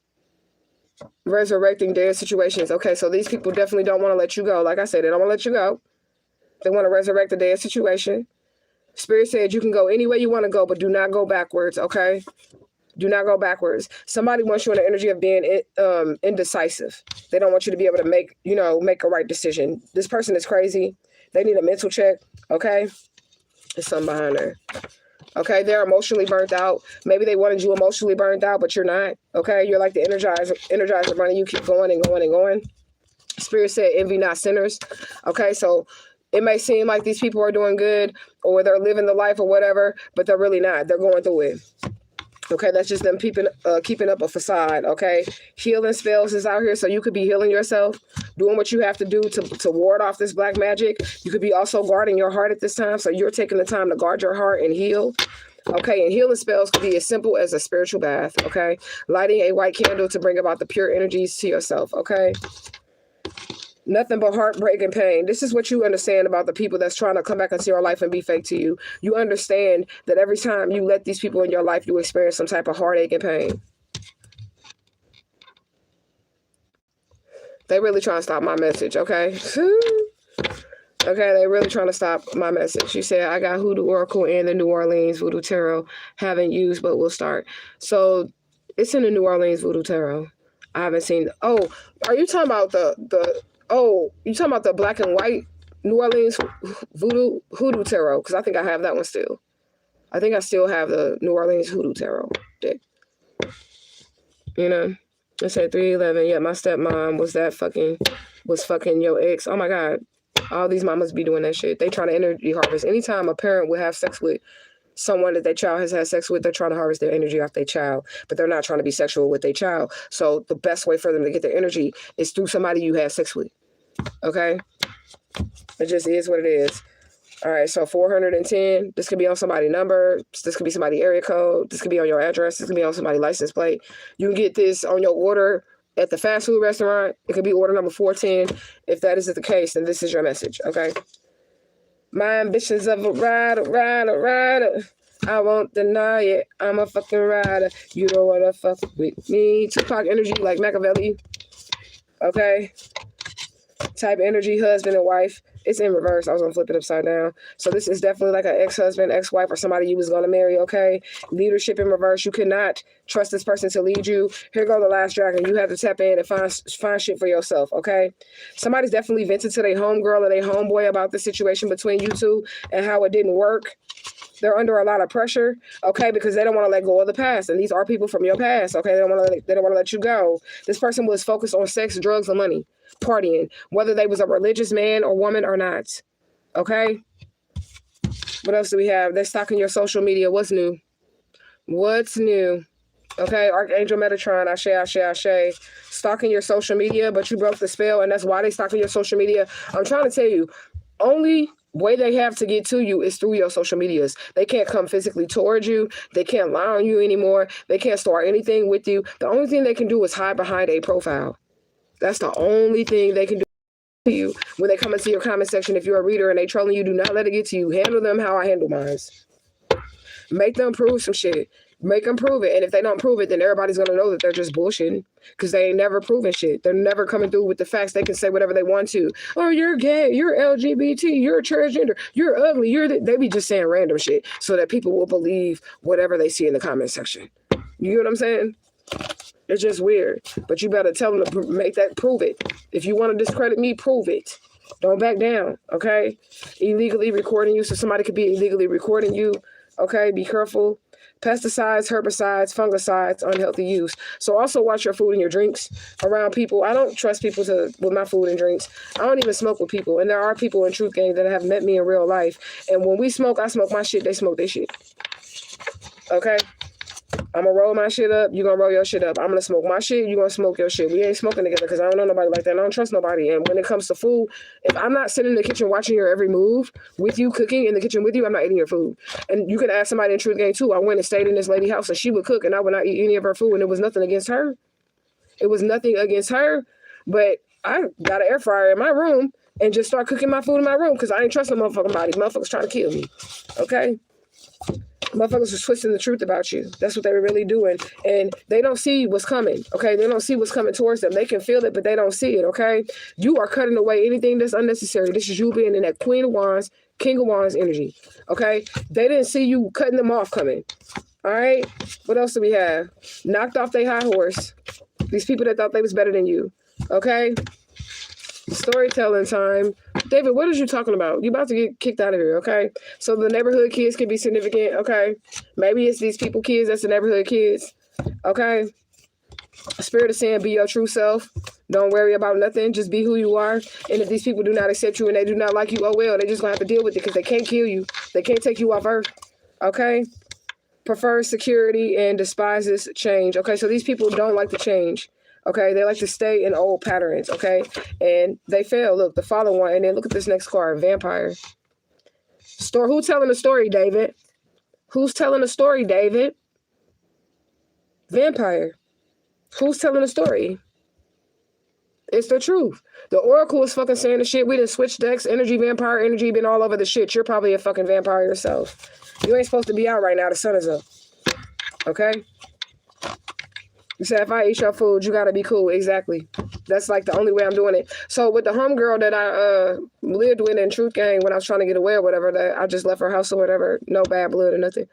Resurrecting dead situations. Okay, so these people definitely don't want to let you go. Like I said, they don't want to let you go. They want to resurrect the dead situation. Spirit said you can go any way you want to go, but do not go backwards, okay? Do not go backwards. Somebody wants you in the energy of being indecisive. They don't want you to be able to make a right decision. This person is crazy. They need a mental check, okay? There's something behind there. Okay, they're emotionally burnt out. Maybe they wanted you emotionally burnt out, but you're not, okay? You're like the energizer bunny. You keep going and going and going. Spirit said, envy not sinners. Okay, so it may seem like these people are doing good or they're living the life or whatever, but they're really not. They're going through it. Okay, that's just them keeping up a facade. Okay, healing spells is out here, so you could be healing yourself, doing what you have to do to ward off this black magic. You could be also guarding your heart at this time, so you're taking the time to guard your heart and heal. Okay, and healing spells could be as simple as a spiritual bath. Okay, lighting a white candle to bring about the pure energies to yourself. Okay. Nothing but heartbreak and pain. This is what you understand about the people that's trying to come back into your life and be fake to you. You understand that every time you let these people in your life, you experience some type of heartache and pain. They really trying to stop my message, okay? Okay, they really trying to stop my message. You said, I got Hoodoo Oracle and the New Orleans Voodoo Tarot. Haven't used, but we'll start. So it's in the New Orleans Voodoo Tarot. I haven't seen. Oh, are you talking about you talking about the black and white New Orleans Hoodoo Tarot? Because I think I have that one still. I think I still have the New Orleans Hoodoo Tarot deck. You know, I said 311. Yeah, my stepmom was fucking your ex. Oh my God, all these mamas be doing that shit. They trying to energy harvest. Anytime a parent would have sex with someone that their child has had sex with, they're trying to harvest their energy off their child, but they're not trying to be sexual with their child. So the best way for them to get their energy is through somebody you have sex with. Okay, it just is what it is. All right, so 410. This could be on somebody's number. This could be somebody's area code. This could be on your address. This could be on somebody's license plate. You can get this on your order at the fast food restaurant. It could be order number 410. If that isn't the case, then this is your message. Okay. My ambitions of a rider. I won't deny it. I'm a fucking rider. You don't wanna fuck with me. Tupac energy like Machiavelli. Okay. Type energy, husband and wife. It's in reverse. I was gonna flip it upside down. So this is definitely like an ex-husband, ex-wife, or somebody you was gonna marry. Okay. Leadership in reverse. You cannot trust this person to lead you. Here go the last dragon. You have to tap in and find shit for yourself. Okay. Somebody's definitely vented to their homegirl or their homeboy about the situation between you two and how it didn't work. They're under a lot of pressure, okay, because they don't want to let go of the past, and these are people from your past, okay. They don't want to let you go. This person was focused on sex, drugs, and money, partying, whether they was a religious man or woman or not, okay. What else do we have? They're stalking your social media. What's new? What's new? Okay, Archangel Metatron, Ashe. Stalking your social media, but you broke the spell, and that's why they stalking your social media. I'm trying to tell you, only way they have to get to you is through your social medias. They can't come physically towards you. They can't lie on you anymore. They can't store anything with you. The only thing they can do is hide behind a profile. That's the only thing they can do to you when they come into your comment section. If you're a reader and they trolling you, do not let it get to you. Handle them how I handle mine. Make them prove some shit. Make them prove it. And if they don't prove it, then everybody's going to know that they're just bullshitting because they ain't never proven shit. They're never coming through with the facts. They can say whatever they want to. Oh, you're gay. You're LGBT. You're transgender. You're ugly. They be just saying random shit so that people will believe whatever they see in the comment section. You get what I'm saying? It's just weird. But you better tell them to prove it. If you want to discredit me, prove it. Don't back down, okay? Illegally recording you, so somebody could be illegally recording you, okay? Be careful. Pesticides, herbicides, fungicides, unhealthy use. So also watch your food and your drinks around people. I don't trust people with my food and drinks. I don't even smoke with people. And there are people in Truth Gang that have met me in real life. And when we smoke, I smoke my shit. They smoke their shit. Okay? I'm going to roll my shit up. You're going to roll your shit up. I'm going to smoke my shit. You're going to smoke your shit. We ain't smoking together because I don't know nobody like that. And I don't trust nobody. And when it comes to food, if I'm not sitting in the kitchen watching your every move with you, cooking in the kitchen with you, I'm not eating your food. And you can ask somebody in Truth Gang too. I went and stayed in this lady's house and she would cook and I would not eat any of her food. And it was nothing against her. It was nothing against her. But I got an air fryer in my room and just start cooking my food in my room because I ain't trusting motherfucking body. Motherfuckers trying to kill me. Okay? Motherfuckers are twisting the truth about you. That's what they were really doing. And they don't see what's coming, okay? They don't see what's coming towards them. They can feel it, but they don't see it, okay? You are cutting away anything that's unnecessary. This is you being in that Queen of Wands, King of Wands energy, okay? They didn't see you cutting them off coming, all right? What else do we have? Knocked off their high horse. These people that thought they was better than you, okay? Storytelling time. David, what are you talking about? You about to get kicked out of here, okay? So the neighborhood kids can be significant, okay? Maybe it's these people kids that's the neighborhood kids, okay? Spirit is saying be your true self. Don't worry about nothing. Just be who you are. And if these people do not accept you and they do not like you, oh well, they just gonna have to deal with it because they can't kill you. They can't take you off earth, okay? prefers security and despises change. Okay, so these people don't like to change. Okay, they like to stay in old patterns. Okay, and they fail. Look, the following one, and then look at this next card, vampire. Who's telling the story, David? Who's telling the story, David? Vampire. Who's telling the story? It's the truth. The oracle is fucking saying the shit. We done switched decks. Energy, vampire energy, been all over the shit. You're probably a fucking vampire yourself. You ain't supposed to be out right now. The sun is up. Okay? You said, if I eat your food, you gotta be cool. Exactly. That's like the only way I'm doing it. So with the homegirl that I lived with in Truth Gang when I was trying to get away or whatever, that I just left her house or whatever, no bad blood or nothing.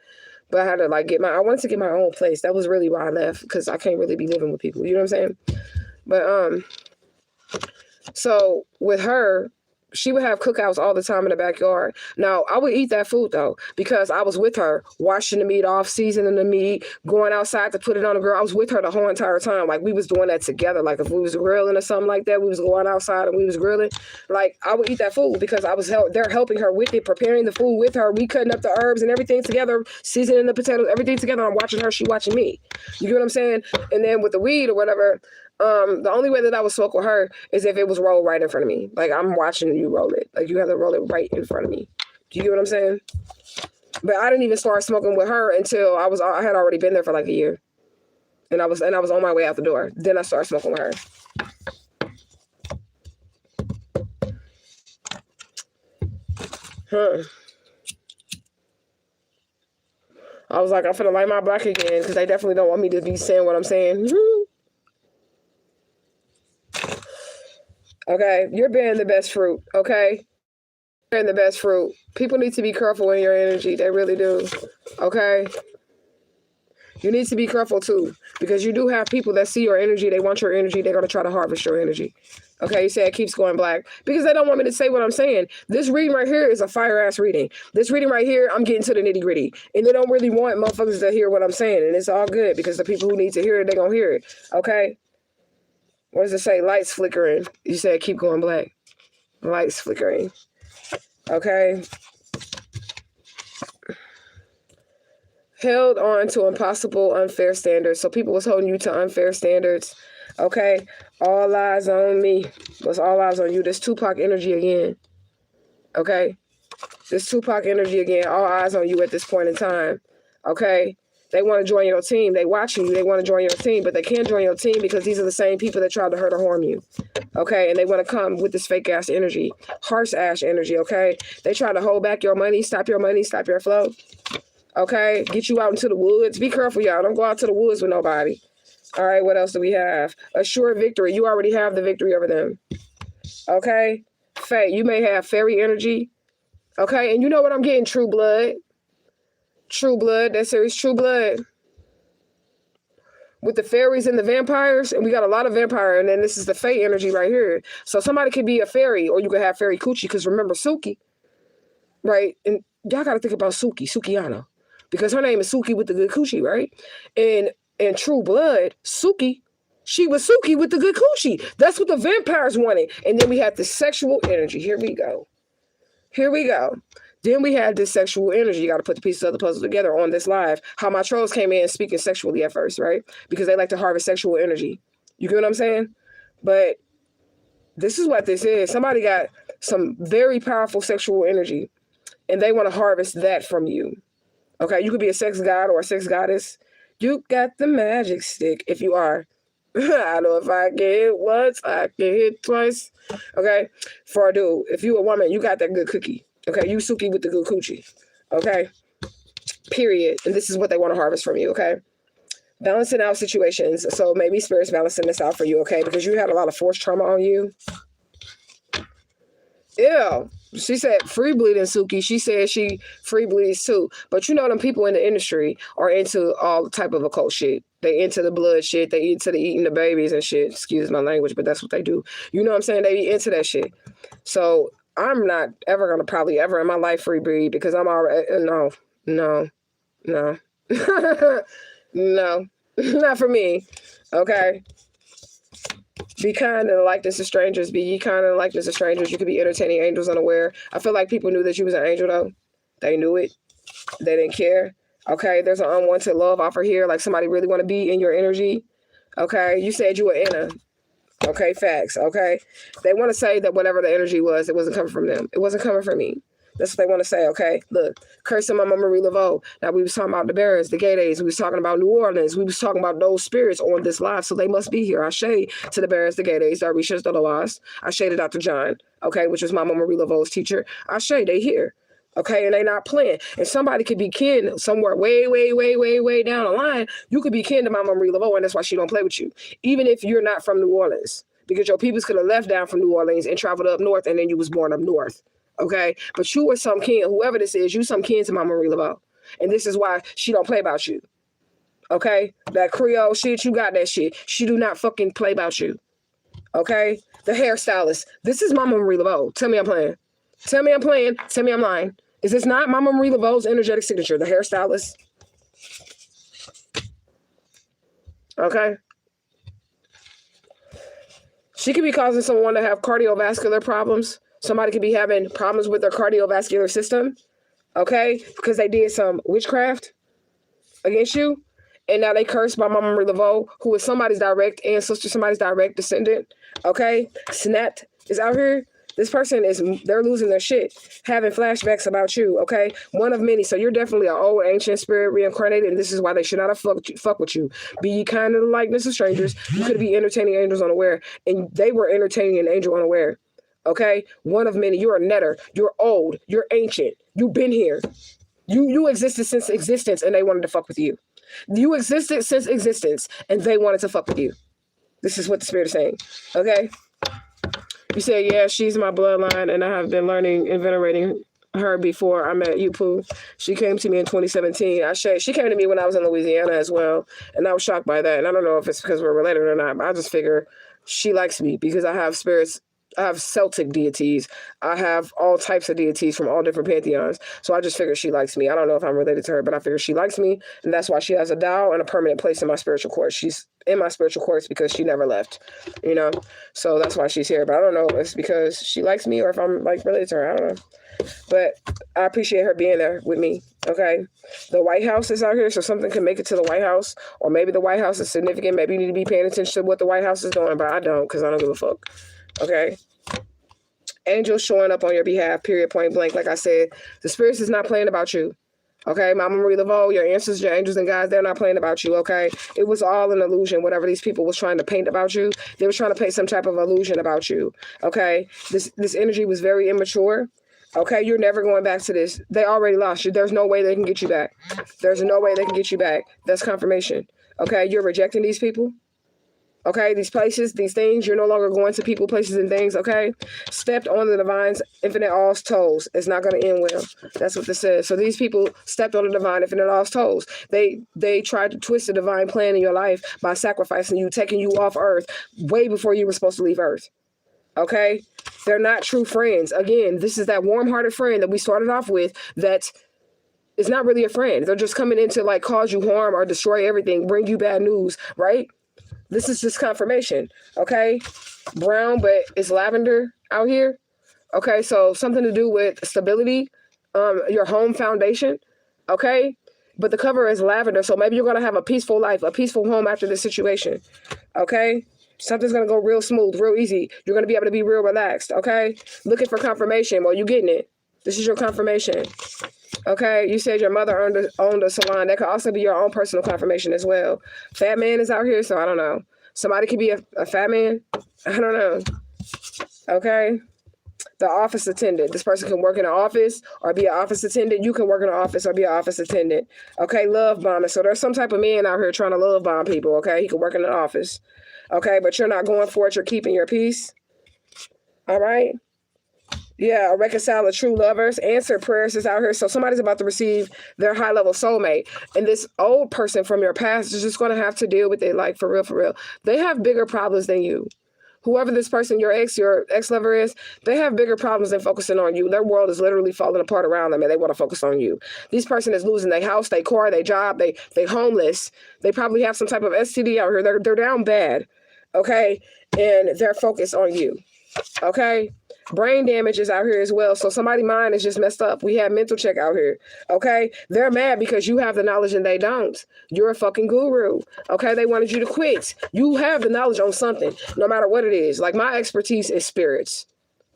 But I had to like I wanted to get my own place. That was really why I left, because I can't really be living with people. You know what I'm saying? But so with her, she would have cookouts all the time in the backyard. Now, I would eat that food, though, because I was with her, washing the meat off, seasoning the meat, going outside to put it on the grill. I was with her the whole entire time. Like, we was doing that together. Like, if we was grilling or something like that, we was going outside and we was grilling. Like, I would eat that food because I was they're helping her with it, preparing the food with her. We cutting up the herbs and everything together, seasoning the potatoes, everything together. I'm watching her, she watching me. You get what I'm saying? And then with the weed or whatever, the only way that I would smoke with her is if it was rolled right in front of me. Like, I'm watching you roll it. Like, you have to roll it right in front of me. Do you get what I'm saying? But I didn't even start smoking with her until I had already been there for like a year. And I was on my way out the door. Then I started smoking with her. I was like, I'm finna light my black again, because they definitely don't want me to be saying what I'm saying. Okay, you're bearing the best fruit, okay? Bearing the best fruit. People need to be careful in your energy. They really do, okay? You need to be careful, too, because you do have people that see your energy. They want your energy. They're going to try to harvest your energy. Okay, you say it keeps going black because they don't want me to say what I'm saying. This reading right here is a fire-ass reading. This reading right here, I'm getting to the nitty-gritty. And they don't really want motherfuckers to hear what I'm saying. And it's all good because the people who need to hear it, they're going to hear it, okay? What does it say? Lights flickering. You said keep going black. Lights flickering. Okay. Held on to impossible, unfair standards. So people was holding you to unfair standards. Okay. All eyes on me. What's all eyes on you? This Tupac energy again. Okay. This Tupac energy again. All eyes on you at this point in time. Okay. They want to join your team. They watching you. They want to join your team, but they can't join your team because these are the same people that tried to hurt or harm you. Okay, and they want to come with this fake ass energy, harsh ass energy. Okay, they try to hold back your money, stop your flow. Okay, get you out into the woods. Be careful, y'all. Don't go out to the woods with nobody. All right, what else do we have? Assured victory. You already have the victory over them. Okay, Faye, you may have fairy energy. Okay, and you know what I'm getting? True blood. True blood, that series True Blood. With the fairies and the vampires, and we got a lot of vampire, and then this is the fae energy right here. So somebody could be a fairy, or you could have fairy coochie, because remember Suki, right? And y'all got to think about Sukiana, because her name is Suki with the good coochie, right? And True Blood, Suki, she was Suki with the good coochie. That's what the vampires wanted. And then we had the sexual energy. Here we go. Then we had this sexual energy. You got to put the pieces of the puzzle together on this live. How my trolls came in speaking sexually at first, right? Because they like to harvest sexual energy. You get what I'm saying? But this is what this is. Somebody got some very powerful sexual energy, and they want to harvest that from you. Okay? You could be a sex god or a sex goddess. You got the magic stick if you are. I know if I get hit once, I get hit twice. Okay? For a dude, if you a woman, you got that good cookie. Okay, you Suki with the good coochie. Okay, period. And this is what they want to harvest from you. Okay, balancing out situations. So maybe spirit's balancing this out for you. Okay, because you had a lot of force trauma on you. Ew. She said free bleeding, Suki. She said she free bleeds too. But you know them people in the industry are into all type of occult shit. They into the blood shit. They into the eating the babies and shit. Excuse my language, but that's what they do. You know what I'm saying? They be into that shit. So I'm not ever going to probably ever in my life free breed because I'm already, no, no, not for me. Okay. Be kind and likeness to strangers. Be ye kind and likeness to strangers. You could be entertaining angels unaware. I feel like people knew that you was an angel though. They knew it. They didn't care. Okay, there's an unwanted love offer here, like somebody really want to be in your energy. Okay, you said you were in a. Okay, facts. Okay, they want to say that whatever the energy was, it wasn't coming from them. It wasn't coming from me. That's what they want to say. Okay, look, cursing my mama Marie Laveau. Now we was talking about the Barons, the Deities. We was talking about New Orleans. We was talking about those spirits on this live, so they must be here. I shade to the Barons, the Deities, the orishas, the Loas. I shaded Dr. John. Okay, which was my mama Marie Laveau's teacher. I shade they here. Okay, and they not playing. And somebody could be kin somewhere way, way, way, way, way down the line. You could be kin to Mama Marie Laveau, and that's why she don't play with you. Even if you're not from New Orleans. Because your peoples could have left down from New Orleans and traveled up north, and then you was born up north. Okay? But you were some kin, whoever this is, you some kin to Mama Marie Laveau. And this is why she don't play about you. Okay? That Creole shit, you got that shit. She do not fucking play about you. Okay? The hairstylist. This is Mama Marie Laveau. Tell me I'm playing. Tell me I'm playing. Tell me I'm lying. Is this not Mama Marie Laveau's energetic signature, the hairstylist? Okay. She could be causing someone to have cardiovascular problems. Somebody could be having problems with their cardiovascular system. Okay. Because they did some witchcraft against you. And now they cursed by Mama Marie Laveau, who is somebody's direct ancestor, somebody's direct descendant. Okay. Snapped is out here. This person they're losing their shit, having flashbacks about you, okay? One of many. So you're definitely an old ancient spirit reincarnated, and this is why they should not have fuck with you. Be ye kind of the likeness of strangers. You could be entertaining angels unaware, and they were entertaining an angel unaware, okay? One of many. You're a netter. You're old. You're ancient. You've been here. You existed since existence, and they wanted to fuck with you. You existed since existence, and they wanted to fuck with you. This is what the spirit is saying, okay? You said, yeah, she's my bloodline, and I have been learning and venerating her before I met you, Pooh. She came to me in 2017. She came to me when I was in Louisiana as well, and I was shocked by that. And I don't know if it's because we're related or not, but I just figure she likes me because I have spirits. I have Celtic deities. I have all types of deities from all different pantheons. So I just figured she likes me. I don't know if I'm related to her, but I figure she likes me, and that's why she has a Tao and a permanent place in my spiritual course. She's in my spiritual course because she never left, you know? So that's why she's here. But I don't know if it's because she likes me or if I'm like related to her. I don't know. But I appreciate her being there with me, okay? The White House is out here, so something can make it to the White House. Or maybe the White House is significant. Maybe you need to be paying attention to what the White House is doing, but I don't because I don't give a fuck, okay? Angels showing up on your behalf, period, point blank. Like I said, the spirits is not playing about you. Okay, Mama Marie Laveau, your ancestors, your angels and guides, they're not playing about you, okay? It was all an illusion, whatever these people was trying to paint about you. They were trying to paint some type of illusion about you, okay? This energy was very immature, okay? You're never going back to this. They already lost you. There's no way they can get you back. There's no way they can get you back. That's confirmation, okay? You're rejecting these people. Okay, these places, these things, you're no longer going to people, places, and things, okay? Stepped on the divine's infinite all's toes. It's not going to end well. That's what this says. So these people stepped on the divine infinite all's toes. They tried to twist the divine plan in your life by sacrificing you, taking you off earth way before you were supposed to leave earth, okay? They're not true friends. Again, this is that warm-hearted friend that we started off with that is not really a friend. They're just coming in to like cause you harm or destroy everything, bring you bad news, right? This is just confirmation, okay? Brown, but it's lavender out here. Okay, so something to do with stability, your home foundation, okay? But the cover is lavender, so maybe you're going to have a peaceful life, a peaceful home after this situation, okay? Something's going to go real smooth, real easy. You're going to be able to be real relaxed, okay? Looking for confirmation. Well, you're getting it. This is your confirmation. Okay, you said your mother owned a salon. That could also be your own personal confirmation as well. Fat man is out here, so I don't know. Somebody could be a fat man. I don't know. Okay. The office attendant. This person can work in an office or be an office attendant. You can work in an office or be an office attendant. Okay, love bombing. So there's some type of man out here trying to love bomb people, okay? He can work in an office. Okay, but you're not going for it. You're keeping your peace. All right. Yeah, reconcile the true lovers, answer prayers is out here. So somebody's about to receive their high-level soulmate. And this old person from your past is just going to have to deal with it, like, for real, for real. They have bigger problems than you. Whoever this person, your ex-lover is, they have bigger problems than focusing on you. Their world is literally falling apart around them, and they want to focus on you. This person is losing their house, their car, their job, they homeless. They probably have some type of STD out here. They're down bad, okay? And they're focused on you, okay? Brain damage is out here as well. So somebody's mind is just messed up. We have mental check out here. Okay. They're mad because you have the knowledge and they don't. You're a fucking guru. Okay. They wanted you to quit. You have the knowledge on something, no matter what it is. Like my expertise is spirits,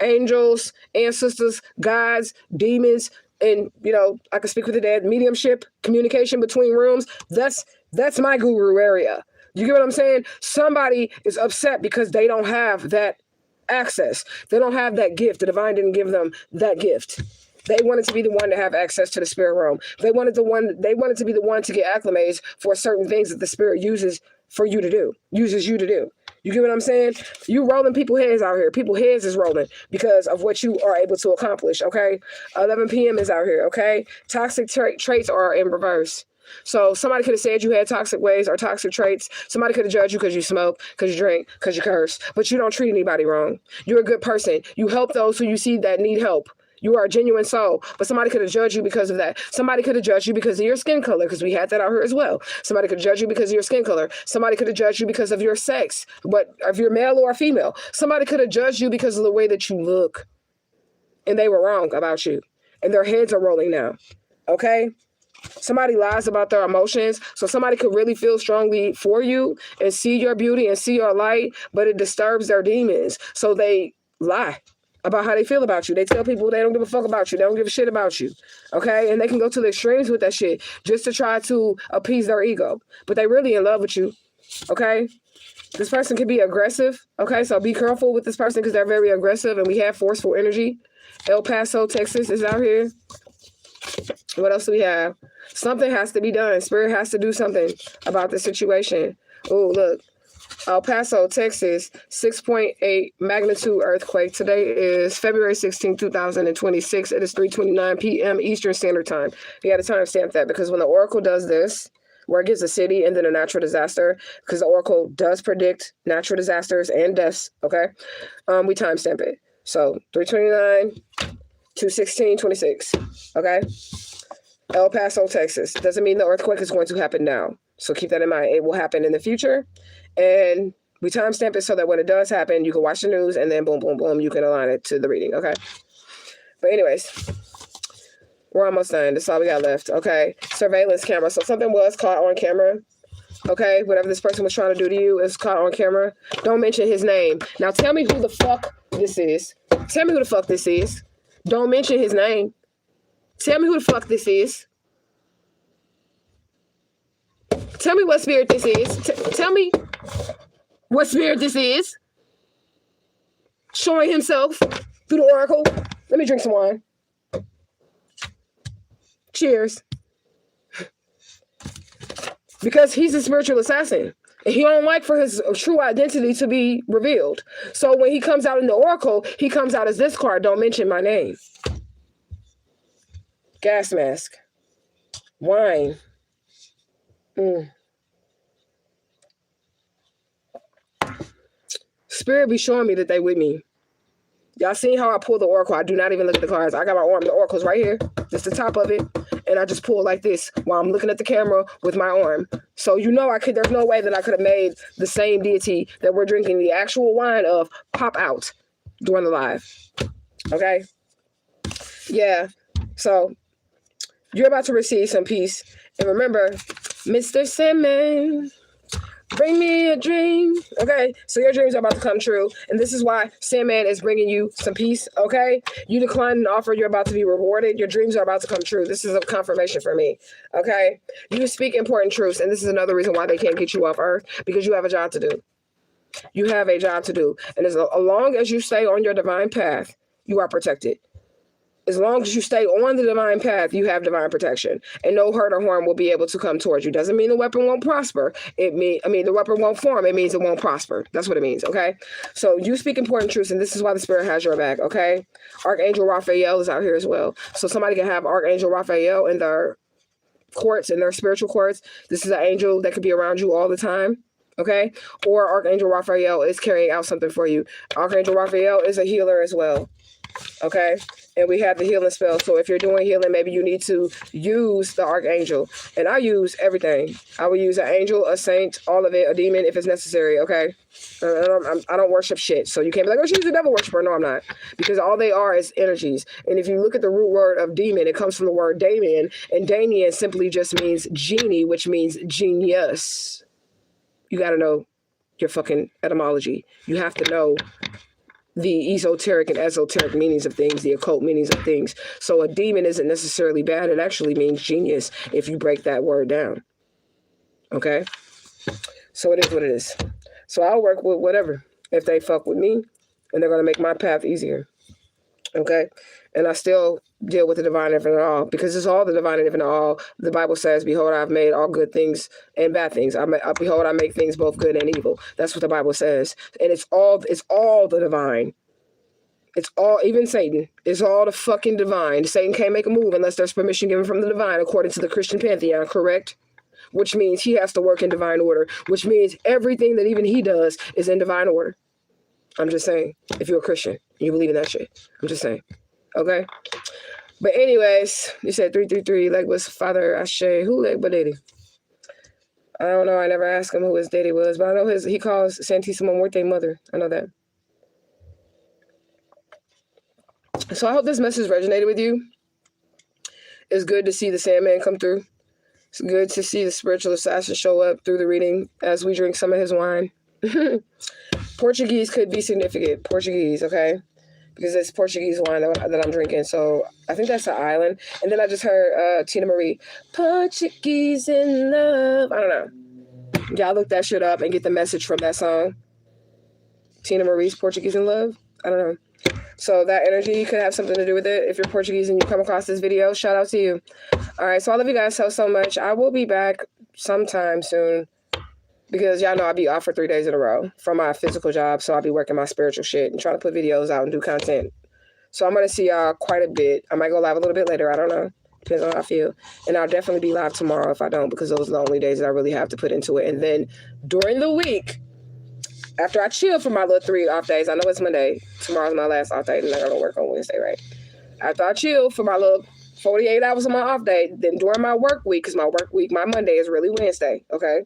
angels, ancestors, gods, demons. And, you know, I can speak with the dead, mediumship, communication between rooms. That's my guru area. You get what I'm saying? Somebody is upset because they don't have that access. They don't have that gift. The divine didn't give them that gift. They wanted to be the one to have access to the spirit realm. They wanted to be the one to get acclimated for certain things that the spirit uses you to do. You get what I'm saying? You rolling people's heads out here. People's heads is rolling because of what you are able to accomplish, okay? 11 p.m. is out here, okay? Toxic traits are in reverse. So somebody could have said you had toxic ways or toxic traits. Somebody could have judged you because you smoke, because you drink, because you curse. But you don't treat anybody wrong. You're a good person. You help those who you see that need help. You are a genuine soul. But somebody could have judged you because of that. Somebody could have judged you because of your skin color, because we had that out here as well. Somebody could judge you because of your skin color. Somebody could have judged you because of your sex, but if you're male or female. Somebody could have judged you because of the way that you look. And they were wrong about you. And their heads are rolling now. Okay? Somebody lies about their emotions. So somebody could really feel strongly for you and see your beauty and see your light, but it disturbs their demons. So they lie about how they feel about you. They tell people they don't give a fuck about you. They don't give a shit about you. Okay? And they can go to the extremes with that shit just to try to appease their ego. But they really in love with you. Okay? This person can be aggressive. Okay? So be careful with this person because they're very aggressive and we have forceful energy. El Paso, Texas is out here. What else do we have? Something has to be done. Spirit has to do something about the situation. Oh, look. El Paso, Texas, 6.8 magnitude earthquake. Today is February 16, 2026. It is 3:29 p.m. Eastern Standard Time. You got to timestamp that because when the Oracle does this, where it gives a city and then a natural disaster, because the Oracle does predict natural disasters and deaths, okay? We timestamp it. So 3:29 to 16:26, okay? El Paso, Texas. Doesn't mean the earthquake is going to happen now. So keep that in mind. It will happen in the future. And we timestamp it so that when it does happen, you can watch the news and then boom, boom, boom, you can align it to the reading, okay? But anyways, we're almost done. That's all we got left, okay? Surveillance camera. So something was caught on camera, okay? Whatever this person was trying to do to you is caught on camera. Don't mention his name. Now tell me who the fuck this is. Tell me who the fuck this is. Don't mention his name. Tell me who the fuck this is. Tell me what spirit this is. Tell me what spirit this is. Showing himself through the oracle. Let me drink some wine. Cheers. Because he's a spiritual assassin. And he don't like for his true identity to be revealed. So when he comes out in the oracle, he comes out as this card. Don't mention my name. Gas mask. Wine. Spirit be showing me that they with me. Y'all seen how I pull the oracle? I do not even look at the cards. I got my arm. The oracle's right here. Just the top of it. And I just pull like this while I'm looking at the camera with my arm. So you know there's no way that I could have made the same deity that we're drinking the actual wine of pop out during the live. Okay? Yeah. So you're about to receive some peace. And remember, Mr. Sandman, bring me a dream. Okay, so your dreams are about to come true. And this is why Sandman is bringing you some peace, okay? You declined an offer, you're about to be rewarded. Your dreams are about to come true. This is a confirmation for me, okay? You speak important truths, and this is another reason why they can't get you off Earth, because you have a job to do. You have a job to do. And as long as you stay on your divine path, you are protected. As long as you stay on the divine path, you have divine protection, and no hurt or harm will be able to come towards you. Doesn't mean the weapon won't prosper. The weapon won't form. It means it won't prosper. That's what it means, okay? So you speak important truths, and this is why the spirit has your back, okay? Archangel Raphael is out here as well. So somebody can have Archangel Raphael in their courts, in their spiritual courts. This is an angel that could be around you all the time, okay? Or Archangel Raphael is carrying out something for you. Archangel Raphael is a healer as well. Okay, and we have the healing spell. So if you're doing healing, maybe you need to use the archangel. And I use everything. I will use an angel, a saint, all of it, a demon if it's necessary. Okay, I don't worship shit. So you can't be like, oh, she's a devil worshiper. No, I'm not, because all they are is energies. And if you look at the root word of demon, it comes from the word Damien, and Damien simply just means genie, which means genius. You got to know your fucking etymology. You have to know the esoteric and esoteric meanings of things, the occult meanings of things. So a demon isn't necessarily bad. It actually means genius if you break that word down. Okay? So it is what it is. So I'll work with whatever if they fuck with me, and they're going to make my path easier. Okay? And I still deal with the divine infinite all, because it's all the divine infinite all. The Bible says, behold, I've made all good things and bad things. Behold, I make things both good and evil. That's what the Bible says. And it's all the divine. It's all, even Satan, is all the fucking divine. Satan can't make a move unless there's permission given from the divine, according to the Christian pantheon, correct? Which means he has to work in divine order, which means everything that even he does is in divine order. I'm just saying, if you're a Christian, you believe in that shit. I'm just saying. Okay? But anyways, you said 333, like was Father Ashe. Who like but Deity? I don't know. I never asked him who his daddy was, but I know he calls Santissima Muerte mother. I know that. So I hope this message resonated with you. It's good to see the Sandman come through. It's good to see the spiritual assassin show up through the reading as we drink some of his wine. Portuguese could be significant. Portuguese, okay? Because it's Portuguese wine that I'm drinking. So I think that's an island. And then I just heard Tina Marie, Portuguese in love. I don't know. Y'all look that shit up and get the message from that song. Tina Marie's Portuguese in love. I don't know. So that energy could have something to do with it. If you're Portuguese and you come across this video, shout out to you. All right. So I love you guys so much. I will be back sometime soon, because y'all know I'll be off for 3 days in a row from my physical job. So I'll be working my spiritual shit and trying to put videos out and do content. So I'm going to see y'all quite a bit. I might go live a little bit later. I don't know. Depends on how I feel. And I'll definitely be live tomorrow if I don't, because those are the only days that I really have to put into it. And then during the week, after I chill for my little 3 off days, I know it's Monday. Tomorrow's my last off day, and I got to work on Wednesday, right? After I chill for my little 48 hours of my off day, then during my work week, because my work week, my Monday is really Wednesday, okay?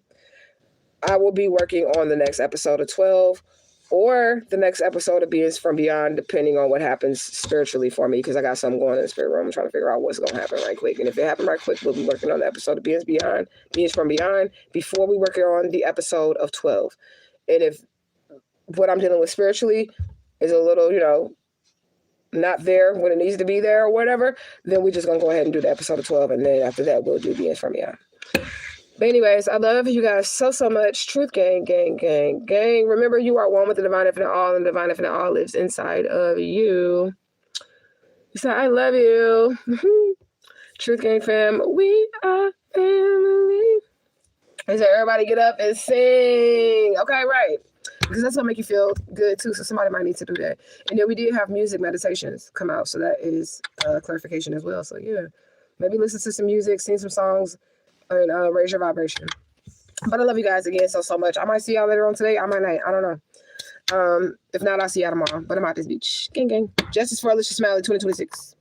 I will be working on the next episode of 12 or the next episode of Beings from Beyond, depending on what happens spiritually for me, because I got something going in the spirit room. I'm trying to figure out what's going to happen right quick. And if it happens right quick, we'll be working on the episode of Beings from Beyond, before we work on the episode of 12. And if what I'm dealing with spiritually is a little, not there when it needs to be there or whatever, then we're just going to go ahead and do the episode of 12. And then after that, we'll do Beings from Beyond. But anyways, I love you guys so much. Truth gang, gang, gang, gang. Remember, you are one with the divine infinite all, and the divine infinite all lives inside of you. So I love you. Truth gang fam, we are family. And so everybody get up and sing. Okay, right. Because that's what make you feel good too. So somebody might need to do that. And then we did have music meditations come out. So that is clarification as well. So yeah, maybe listen to some music, sing some songs, and raise your vibration. But I love you guys again so much. I might see y'all later on today. I might not. I don't know. If not, I'll see y'all tomorrow. But I'm out this beach. Gang, gang. Justice for Alicia Smiley 2026.